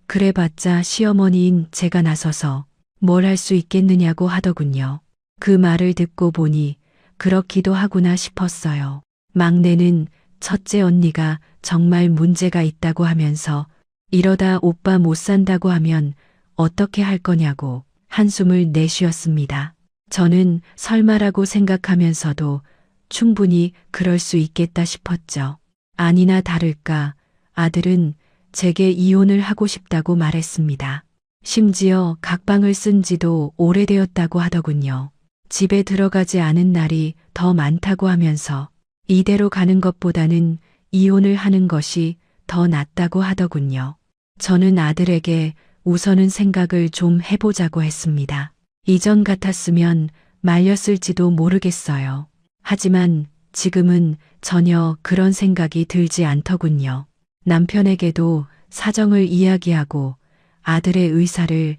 그래봤자 시어머니인 제가 나서서 뭘 할 수 있겠느냐고 하더군요. 그 말을 듣고 보니 그렇기도 하구나 싶었어요. 막내는 첫째 언니가 정말 문제가 있다고 하면서 이러다 오빠 못 산다고 하면 어떻게 할 거냐고 한숨을 내쉬었습니다. 저는 설마라고 생각하면서도 충분히 그럴 수 있겠다 싶었죠. 아니나 다를까 아들은 제게 이혼을 하고 싶다고 말했습니다. 심지어 각방을 쓴 지도 오래되었다고 하더군요. 집에 들어가지 않은 날이 더 많다고 하면서 이대로 가는 것보다는 이혼을 하는 것이 더 낫다고 하더군요. 저는 아들에게 우선은 생각을 좀 해보자고 했습니다. 이전 같았으면 말렸을지도 모르겠어요. 하지만 지금은 전혀 그런 생각이 들지 않더군요. 남편에게도 사정을 이야기하고 아들의 의사를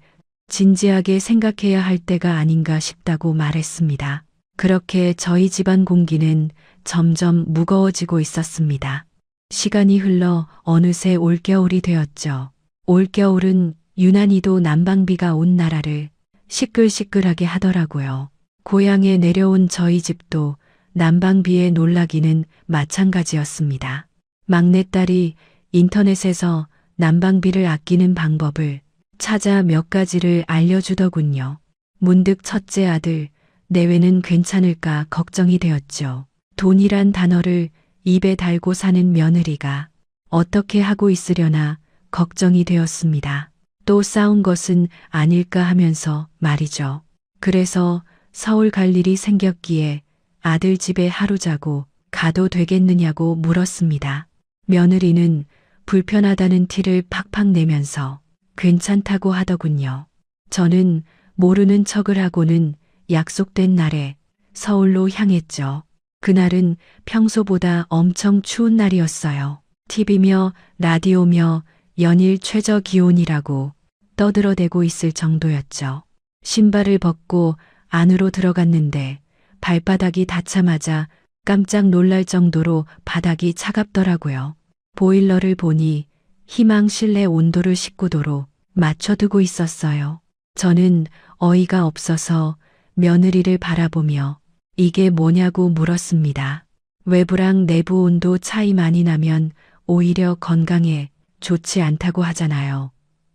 진지하게 생각해야 할 때가 아닌가 싶다고 말했습니다. 그렇게 저희 집안 공기는 점점 무거워지고 있었습니다. 시간이 흘러 어느새 올겨울이 되었죠. 올겨울은 유난히도 난방비가 온 나라를 시끌시끌하게 하더라고요. 고향에 내려온 저희 집도 난방비에 놀라기는 마찬가지였습니다. 막내딸이 인터넷에서 난방비를 아끼는 방법을 찾아 몇 가지를 알려주더군요. 문득 첫째 아들 내외는 괜찮을까 걱정이 되었죠. 돈이란 단어를 입에 달고 사는 며느리가 어떻게 하고 있으려나 걱정이 되었습니다. 또 싸운 것은 아닐까 하면서 말이죠. 그래서 서울 갈 일이 생겼기에 아들 집에 하루 자고 가도 되겠느냐고 물었습니다. 며느리는 불편하다는 티를 팍팍 내면서 괜찮다고 하더군요. 저는 모르는 척을 하고는 약속된 날에 서울로 향했죠. 그날은 평소보다 엄청 추운 날이었어요. TV며 라디오며 연일 최저 기온이라고 떠들어대고 있을 정도였죠. 신발을 벗고 안으로 들어갔는데 발바닥이 닿자마자 깜짝 놀랄 정도로 바닥이 차갑더라고요. 보일러를 보니 희망 실내 온도를 19도로 맞춰두고 있었어요. 저는 어이가 없어서 며느리를 바라보며 이게 뭐냐고 물었습니다. 외부랑 내부 온도 차이 많이 나면 오히려 건강에 좋지 않다고 하잖아요.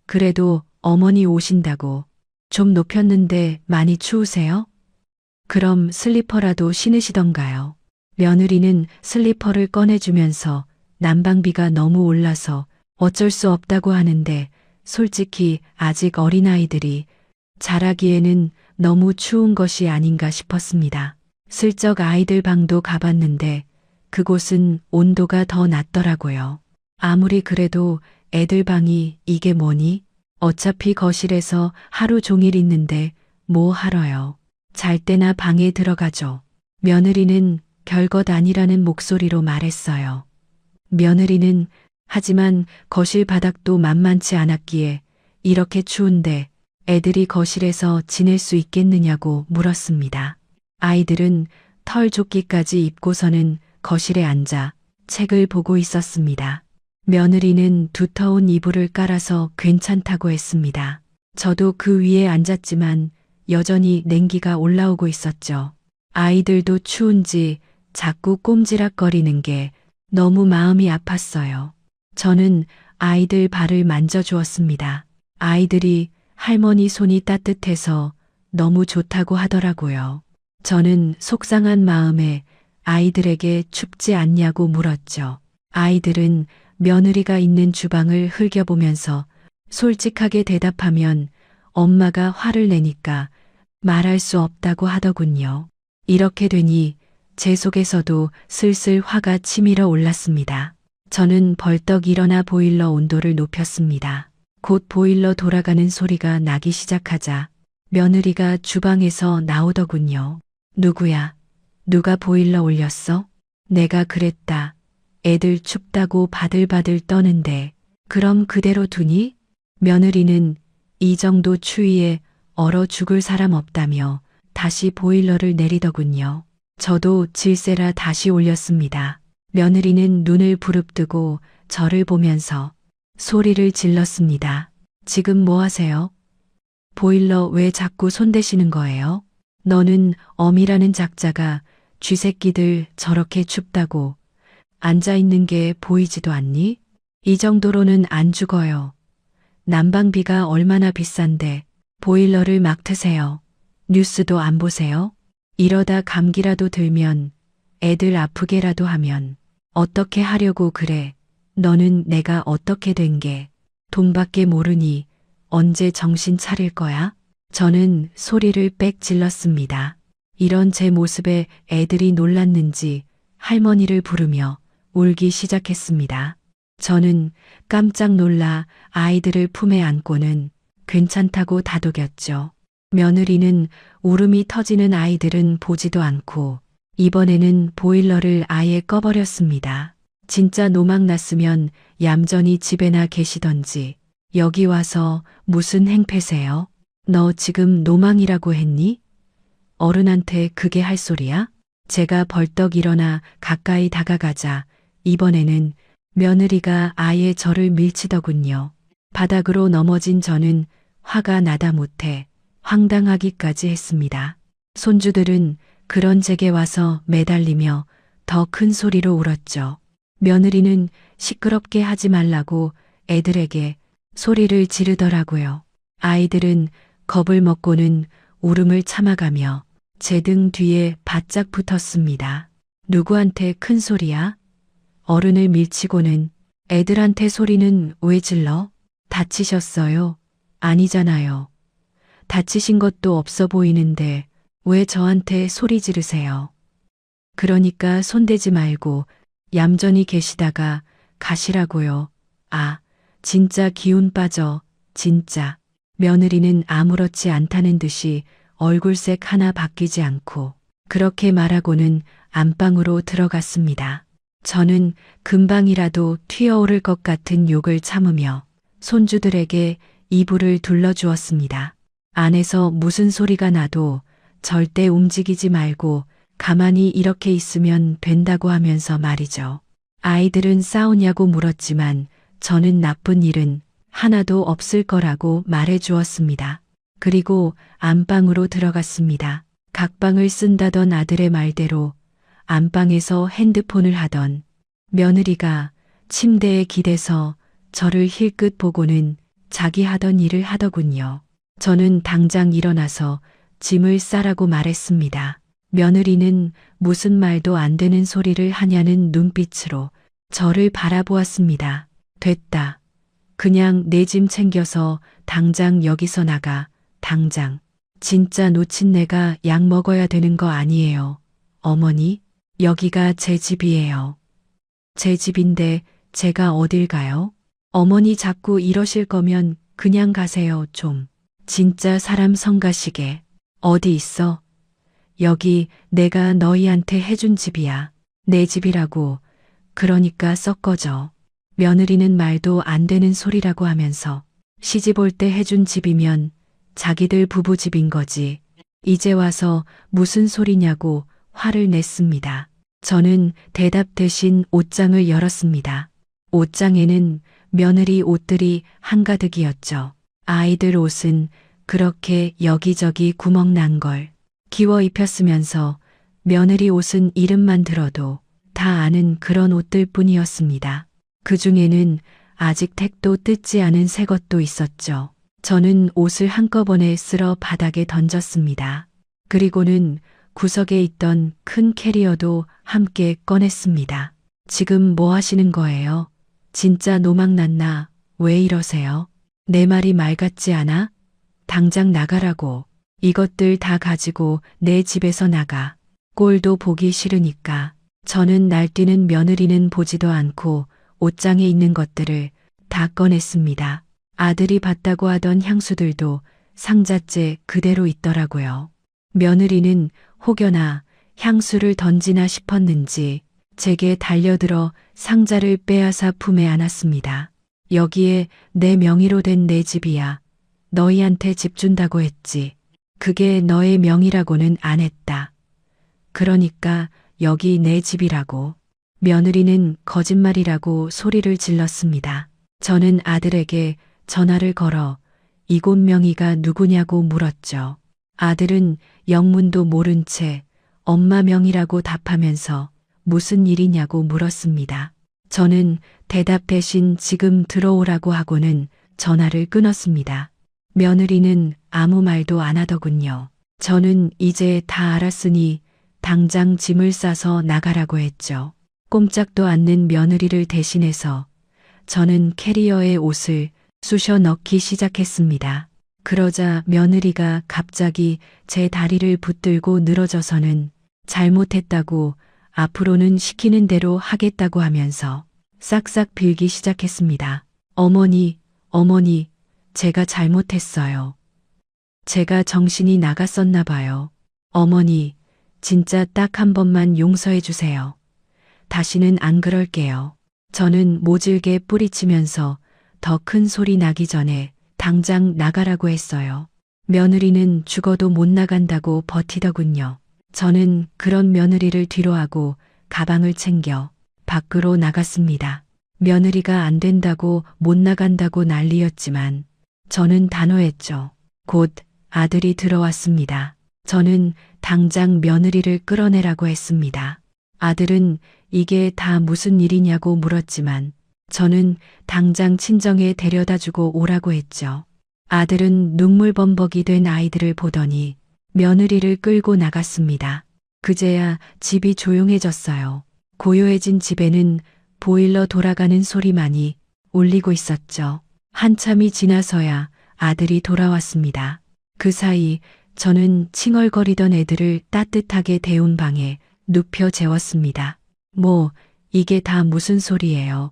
그래도 어머니 오신다고 좀 높였는데 많이 추우세요? 그럼 슬리퍼라도 신으시던가요? 며느리는 슬리퍼를 꺼내주면서 난방비가 너무 올라서 어쩔 수 없다고 하는데 솔직히 아직 어린아이들이 자라기에는 너무 추운 것이 아닌가 싶었습니다. 슬쩍 아이들 방도 가봤는데 그곳은 온도가 더 낮더라고요. 아무리 그래도 애들 방이 이게 뭐니? 어차피 거실에서 하루 종일 있는데 뭐 하러요. 잘 때나 방에 들어가죠. 며느리는 별것 아니라는 목소리로 말했어요. 며느리는 하지만 거실 바닥도 만만치 않았기에 이렇게 추운데 애들이 거실에서 지낼 수 있겠느냐고 물었습니다. 아이들은 털조끼까지 입고서는 거실에 앉아 책을 보고 있었습니다. 며느리는 두터운 이불을 깔아서 괜찮다고 했습니다. 저도 그 위에 앉았지만 여전히 냉기가 올라오고 있었죠. 아이들도 추운지 자꾸 꼼지락거리는 게 너무 마음이 아팠어요. 저는 아이들 발을 만져주었습니다. 아이들이 할머니 손이 따뜻해서 너무 좋다고 하더라고요. 저는 속상한 마음에 아이들에게 춥지 않냐고 물었죠. 아이들은 며느리가 있는 주방을 흘겨보면서 솔직하게 대답하면 엄마가 화를 내니까 말할 수 없다고 하더군요. 이렇게 되니 제 속에서도 슬슬 화가 치밀어 올랐습니다. 저는 벌떡 일어나 보일러 온도를 높였습니다. 곧 보일러 돌아가는 소리가 나기 시작하자 며느리가 주방에서 나오더군요. 누구야? 누가 보일러 올렸어? 내가 그랬다. 애들 춥다고 바들바들 떠는데 그럼 그대로 두니? 며느리는 이 정도 추위에 얼어 죽을 사람 없다며 다시 보일러를 내리더군요. 저도 질세라 다시 올렸습니다. 며느리는 눈을 부릅뜨고 저를 보면서 소리를 질렀습니다. 지금 뭐 하세요? 보일러 왜 자꾸 손대시는 거예요? 너는 어미라는 작자가 쥐새끼들 저렇게 춥다고 앉아있는 게 보이지도 않니? 이 정도로는 안 죽어요. 난방비가 얼마나 비싼데 보일러를 막 트세요. 뉴스도 안 보세요? 이러다 감기라도 들면 애들 아프게라도 하면 어떻게 하려고 그래. 너는 내가 어떻게 된 게 돈밖에 모르니 언제 정신 차릴 거야? 저는 소리를 빽 질렀습니다. 이런 제 모습에 애들이 놀랐는지 할머니를 부르며 울기 시작했습니다. 저는 깜짝 놀라 아이들을 품에 안고는 괜찮다고 다독였죠. 며느리는 울음이 터지는 아이들은 보지도 않고 이번에는 보일러를 아예 꺼버렸습니다. 진짜 노망 났으면 얌전히 집에나 계시던지 여기 와서 무슨 행패세요? 너 지금 노망이라고 했니? 어른한테 그게 할 소리야? 제가 벌떡 일어나 가까이 다가가자 이번에는 며느리가 아예 저를 밀치더군요. 바닥으로 넘어진 저는 화가 나다 못해 황당하기까지 했습니다. 손주들은 그런 제게 와서 매달리며 더 큰 소리로 울었죠. 며느리는 시끄럽게 하지 말라고 애들에게 소리를 지르더라고요. 아이들은 겁을 먹고는 울음을 참아가며 제 등 뒤에 바짝 붙었습니다. 누구한테 큰 소리야? 어른을 밀치고는 애들한테 소리는 왜 질러? 다치셨어요? 아니잖아요. 다치신 것도 없어 보이는데 왜 저한테 소리 지르세요? 그러니까 손대지 말고 얌전히 계시다가 가시라고요. 아, 진짜 기운 빠져, 진짜. 며느리는 아무렇지 않다는 듯이 얼굴색 하나 바뀌지 않고 그렇게 말하고는 안방으로 들어갔습니다. 저는 금방이라도 튀어오를 것 같은 욕을 참으며 손주들에게 이불을 둘러주었습니다. 안에서 무슨 소리가 나도 절대 움직이지 말고 가만히 이렇게 있으면 된다고 하면서 말이죠. 아이들은 싸우냐고 물었지만 저는 나쁜 일은 하나도 없을 거라고 말해 주었습니다. 그리고 안방으로 들어갔습니다. 각방을 쓴다던 아들의 말대로 안방에서 핸드폰을 하던 며느리가 침대에 기대서 저를 힐끗 보고는 자기 하던 일을 하더군요. 저는 당장 일어나서 짐을 싸라고 말했습니다. 며느리는 무슨 말도 안 되는 소리를 하냐는 눈빛으로 저를 바라보았습니다. 됐다. 그냥 내 짐 챙겨서 당장 여기서 나가. 당장. 진짜 놓친 내가 약 먹어야 되는 거 아니에요. 어머니, 여기가 제 집이에요. 제 집인데 제가 어딜 가요? 어머니 자꾸 이러실 거면 그냥 가세요, 좀. 진짜 사람 성가시게. 어디 있어? 여기 내가 너희한테 해준 집이야. 내 집이라고. 그러니까 썩 꺼져. 며느리는 말도 안 되는 소리라고 하면서 시집 올 때 해준 집이면 자기들 부부 집인 거지. 이제 와서 무슨 소리냐고 화를 냈습니다. 저는 대답 대신 옷장을 열었습니다. 옷장에는 며느리 옷들이 한가득이었죠. 아이들 옷은 그렇게 여기저기 구멍 난 걸 기워 입혔으면서 며느리 옷은 이름만 들어도 다 아는 그런 옷들 뿐이었습니다. 그 중에는 아직 택도 뜯지 않은 새 것도 있었죠. 저는 옷을 한꺼번에 쓸어 바닥에 던졌습니다. 그리고는 구석에 있던 큰 캐리어도 함께 꺼냈습니다. 지금 뭐 하시는 거예요? 진짜 노망났나? 왜 이러세요? 내 말이 말 같지 않아? 당장 나가라고. 이것들 다 가지고 내 집에서 나가. 꼴도 보기 싫으니까. 저는 날뛰는 며느리는 보지도 않고 옷장에 있는 것들을 다 꺼냈습니다. 아들이 봤다고 하던 향수들도 상자째 그대로 있더라고요. 며느리는 혹여나 향수를 던지나 싶었는지 제게 달려들어 상자를 빼앗아 품에 안았습니다. 여기에 내 명의로 된 내 집이야. 너희한테 집 준다고 했지. 그게 너의 명의라고는 안 했다. 그러니까 여기 내 집이라고. 며느리는 거짓말이라고 소리를 질렀습니다. 저는 아들에게 전화를 걸어 이곳 명의가 누구냐고 물었죠. 아들은 영문도 모른 채 엄마 명의라고 답하면서 무슨 일이냐고 물었습니다. 저는 대답 대신 지금 들어오라고 하고는 전화를 끊었습니다. 며느리는 아무 말도 안 하더군요. 저는 이제 다 알았으니 당장 짐을 싸서 나가라고 했죠. 꼼짝도 않는 며느리를 대신해서 저는 캐리어에 옷을 쑤셔 넣기 시작했습니다. 그러자 며느리가 갑자기 제 다리를 붙들고 늘어져서는 잘못했다고 앞으로는 시키는 대로 하겠다고 하면서 싹싹 빌기 시작했습니다. 어머니, 어머니, 제가 잘못했어요. 제가 정신이 나갔었나 봐요. 어머니, 진짜 딱 한 번만 용서해 주세요. 다시는 안 그럴게요. 저는 모질게 뿌리치면서 더 큰 소리 나기 전에 당장 나가라고 했어요. 며느리는 죽어도 못 나간다고 버티더군요. 저는 그런 며느리를 뒤로하고 가방을 챙겨 밖으로 나갔습니다. 며느리가 안 된다고 못 나간다고 난리였지만 저는 단호했죠. 곧 아들이 들어왔습니다. 저는 당장 며느리를 끌어내라고 했습니다. 아들은 이게 다 무슨 일이냐고 물었지만 저는 당장 친정에 데려다주고 오라고 했죠. 아들은 눈물범벅이 된 아이들을 보더니 며느리를 끌고 나갔습니다. 그제야 집이 조용해졌어요. 고요해진 집에는 보일러 돌아가는 소리만이 울리고 있었죠. 한참이 지나서야 아들이 돌아왔습니다. 그 사이 저는 칭얼거리던 애들을 따뜻하게 데운 방에 눕혀 재웠습니다. 뭐 이게 다 무슨 소리예요.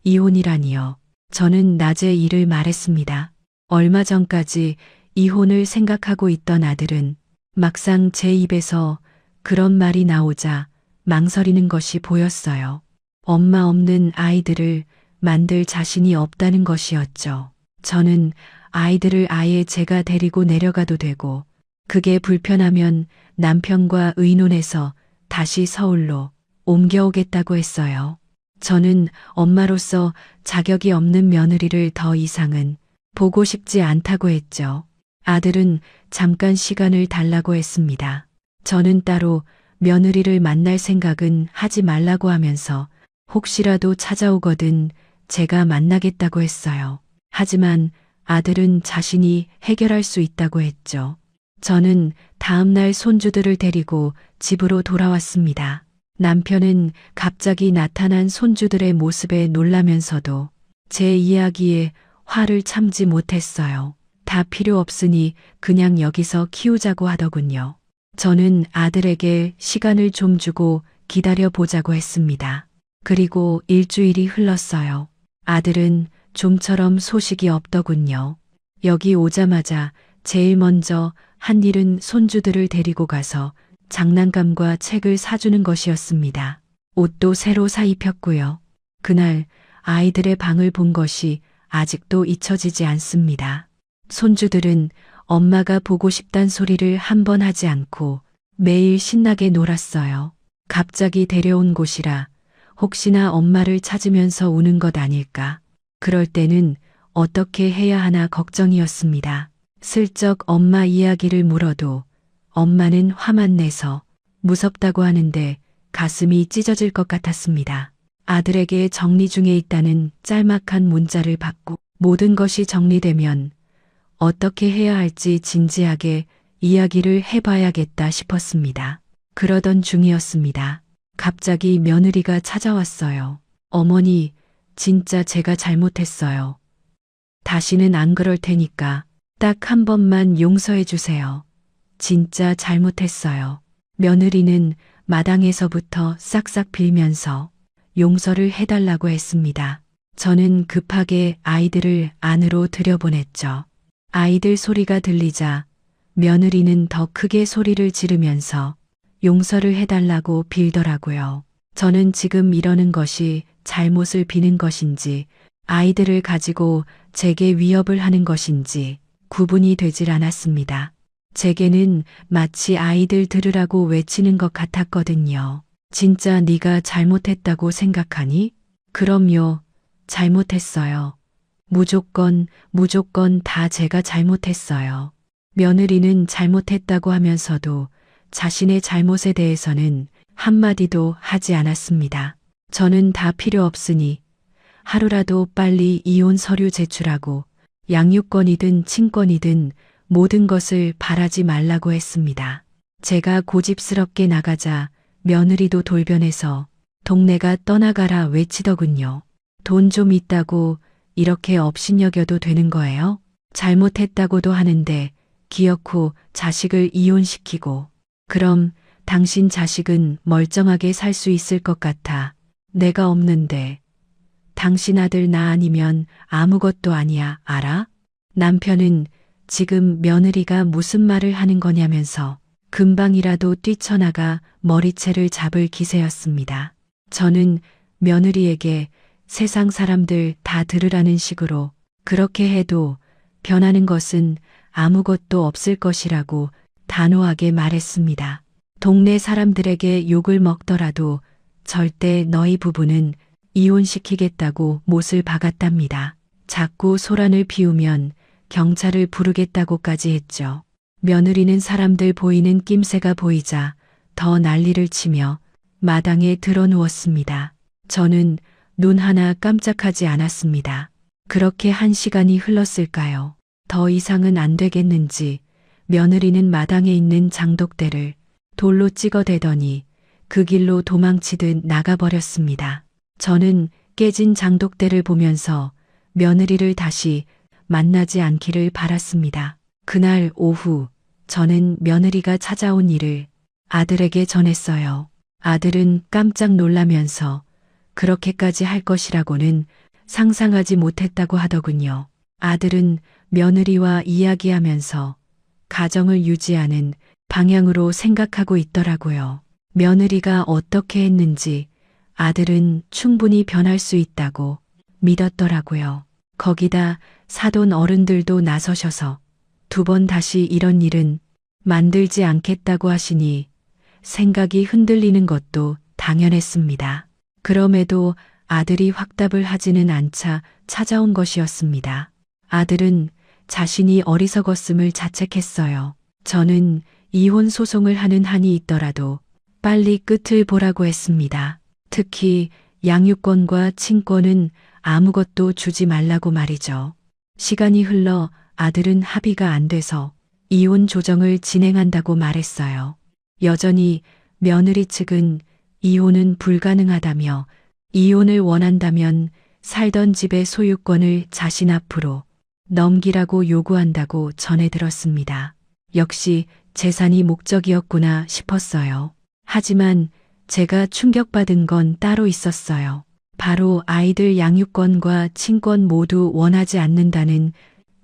이혼이라니요. 저는 낮에 이를 말했습니다. 얼마 전까지 이혼을 생각하고 있던 아들은 막상 제 입에서 그런 말이 나오자 망설이는 것이 보였어요. 엄마 없는 아이들을 만들 자신이 없다는 것이었죠. 저는 아이들을 아예 제가 데리고 내려가도 되고 그게 불편하면 남편과 의논해서 다시 서울로 옮겨오겠다고 했어요. 저는 엄마로서 자격이 없는 며느리를 더 이상은 보고 싶지 않다고 했죠. 아들은 잠깐 시간을 달라고 했습니다. 저는 따로 며느리를 만날 생각은 하지 말라고 하면서 혹시라도 찾아오거든 제가 만나겠다고 했어요. 하지만 아들은 자신이 해결할 수 있다고 했죠. 저는 다음날 손주들을 데리고 집으로 돌아왔습니다. 남편은 갑자기 나타난 손주들의 모습에 놀라면서도 제 이야기에 화를 참지 못했어요. 다 필요 없으니 그냥 여기서 키우자고 하더군요. 저는 아들에게 시간을 좀 주고 기다려 보자고 했습니다. 그리고 일주일이 흘렀어요. 아들은 좀처럼 소식이 없더군요. 여기 오자마자 제일 먼저 한 일은 손주들을 데리고 가서 장난감과 책을 사주는 것이었습니다. 옷도 새로 사 입혔고요. 그날 아이들의 방을 본 것이 아직도 잊혀지지 않습니다. 손주들은 엄마가 보고 싶단 소리를 한 번 하지 않고 매일 신나게 놀았어요. 갑자기 데려온 곳이라 혹시나 엄마를 찾으면서 우는 것 아닐까. 그럴 때는 어떻게 해야 하나 걱정이었습니다. 슬쩍 엄마 이야기를 물어도 엄마는 화만 내서 무섭다고 하는데 가슴이 찢어질 것 같았습니다. 아들에게 정리 중에 있다는 짤막한 문자를 받고 모든 것이 정리되면 어떻게 해야 할지 진지하게 이야기를 해봐야겠다 싶었습니다. 그러던 중이었습니다. 갑자기 며느리가 찾아왔어요. 어머니, 진짜 제가 잘못했어요. 다시는 안 그럴 테니까 딱 한 번만 용서해 주세요. 진짜 잘못했어요. 며느리는 마당에서부터 싹싹 빌면서 용서를 해달라고 했습니다. 저는 급하게 아이들을 안으로 들여보냈죠. 아이들 소리가 들리자 며느리는 더 크게 소리를 지르면서 용서를 해달라고 빌더라고요. 저는 지금 이러는 것이 잘못을 비는 것인지 아이들을 가지고 제게 위협을 하는 것인지 구분이 되질 않았습니다. 제게는 마치 아이들 들으라고 외치는 것 같았거든요. 진짜 네가 잘못했다고 생각하니? 그럼요. 잘못했어요. 무조건 다 제가 잘못했어요. 며느리는 잘못했다고 하면서도 자신의 잘못에 대해서는 한마디도 하지 않았습니다. 저는 다 필요 없으니 하루라도 빨리 이혼 서류 제출하고 양육권이든 친권이든 모든 것을 바라지 말라고 했습니다. 제가 고집스럽게 나가자 며느리도 돌변해서 동네가 떠나가라 외치더군요. 돈 좀 있다고 이렇게 업신여겨도 되는 거예요? 잘못했다고도 하는데 기어코 자식을 이혼시키고 그럼 당신 자식은 멀쩡하게 살 수 있을 것 같아. 내가 없는데. 당신 아들 나 아니면 아무것도 아니야, 알아? 남편은 지금 며느리가 무슨 말을 하는 거냐면서 금방이라도 뛰쳐나가 머리채를 잡을 기세였습니다. 저는 며느리에게 세상 사람들 다 들으라는 식으로 그렇게 해도 변하는 것은 아무것도 없을 것이라고 단호하게 말했습니다. 동네 사람들에게 욕을 먹더라도 절대 너희 부부는 이혼시키겠다고 못을 박았답니다. 자꾸 소란을 피우면 경찰을 부르겠다고까지 했죠. 며느리는 사람들 보이는 낌새가 보이자 더 난리를 치며 마당에 드러누웠습니다. 저는 눈 하나 깜짝하지 않았습니다. 그렇게 1시간이 흘렀을까요? 더 이상은 안 되겠는지 며느리는 마당에 있는 장독대를 돌로 찍어대더니 그 길로 도망치듯 나가버렸습니다. 저는 깨진 장독대를 보면서 며느리를 다시 만나지 않기를 바랐습니다. 그날 오후 저는 며느리가 찾아온 일을 아들에게 전했어요. 아들은 깜짝 놀라면서 그렇게까지 할 것이라고는 상상하지 못했다고 하더군요. 아들은 며느리와 이야기하면서 가정을 유지하는 방향으로 생각하고 있더라고요. 며느리가 어떻게 했는지 아들은 충분히 변할 수 있다고 믿었더라고요. 거기다 사돈 어른들도 나서셔서 2번 다시 이런 일은 만들지 않겠다고 하시니 생각이 흔들리는 것도 당연했습니다. 그럼에도 아들이 확답을 하지는 않자 찾아온 것이었습니다. 아들은 자신이 어리석었음을 자책했어요. 저는 이혼 소송을 하는 한이 있더라도 빨리 끝을 보라고 했습니다. 특히 양육권과 친권은 아무것도 주지 말라고 말이죠. 시간이 흘러 아들은 합의가 안 돼서 이혼 조정을 진행한다고 말했어요. 여전히 며느리 측은 이혼은 불가능하다며 이혼을 원한다면 살던 집의 소유권을 자신 앞으로 넘기라고 요구한다고 전해 들었습니다. 역시 재산이 목적이었구나 싶었어요. 하지만 제가 충격받은 건 따로 있었어요. 바로 아이들 양육권과 친권 모두 원하지 않는다는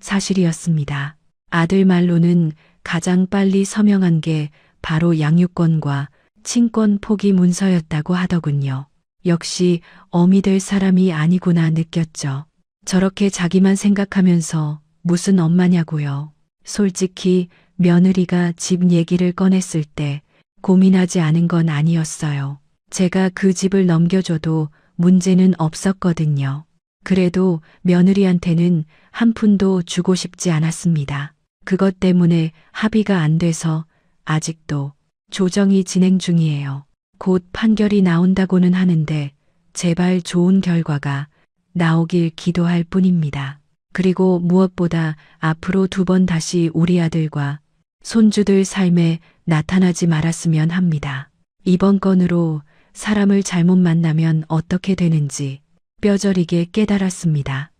사실이었습니다. 아들 말로는 가장 빨리 서명한 게 바로 양육권과 친권 포기 문서였다고 하더군요. 역시 어미 될 사람이 아니구나 느꼈죠. 저렇게 자기만 생각하면서 무슨 엄마냐고요. 솔직히 며느리가 집 얘기를 꺼냈을 때 고민하지 않은 건 아니었어요. 제가 그 집을 넘겨줘도 문제는 없었거든요. 그래도 며느리한테는 한 푼도 주고 싶지 않았습니다. 그것 때문에 합의가 안 돼서 아직도 조정이 진행 중이에요. 곧 판결이 나온다고는 하는데 제발 좋은 결과가 나오길 기도할 뿐입니다. 그리고 무엇보다 앞으로 2번 다시 우리 아들과 손주들 삶에 나타나지 말았으면 합니다. 이번 건으로 사람을 잘못 만나면 어떻게 되는지 뼈저리게 깨달았습니다.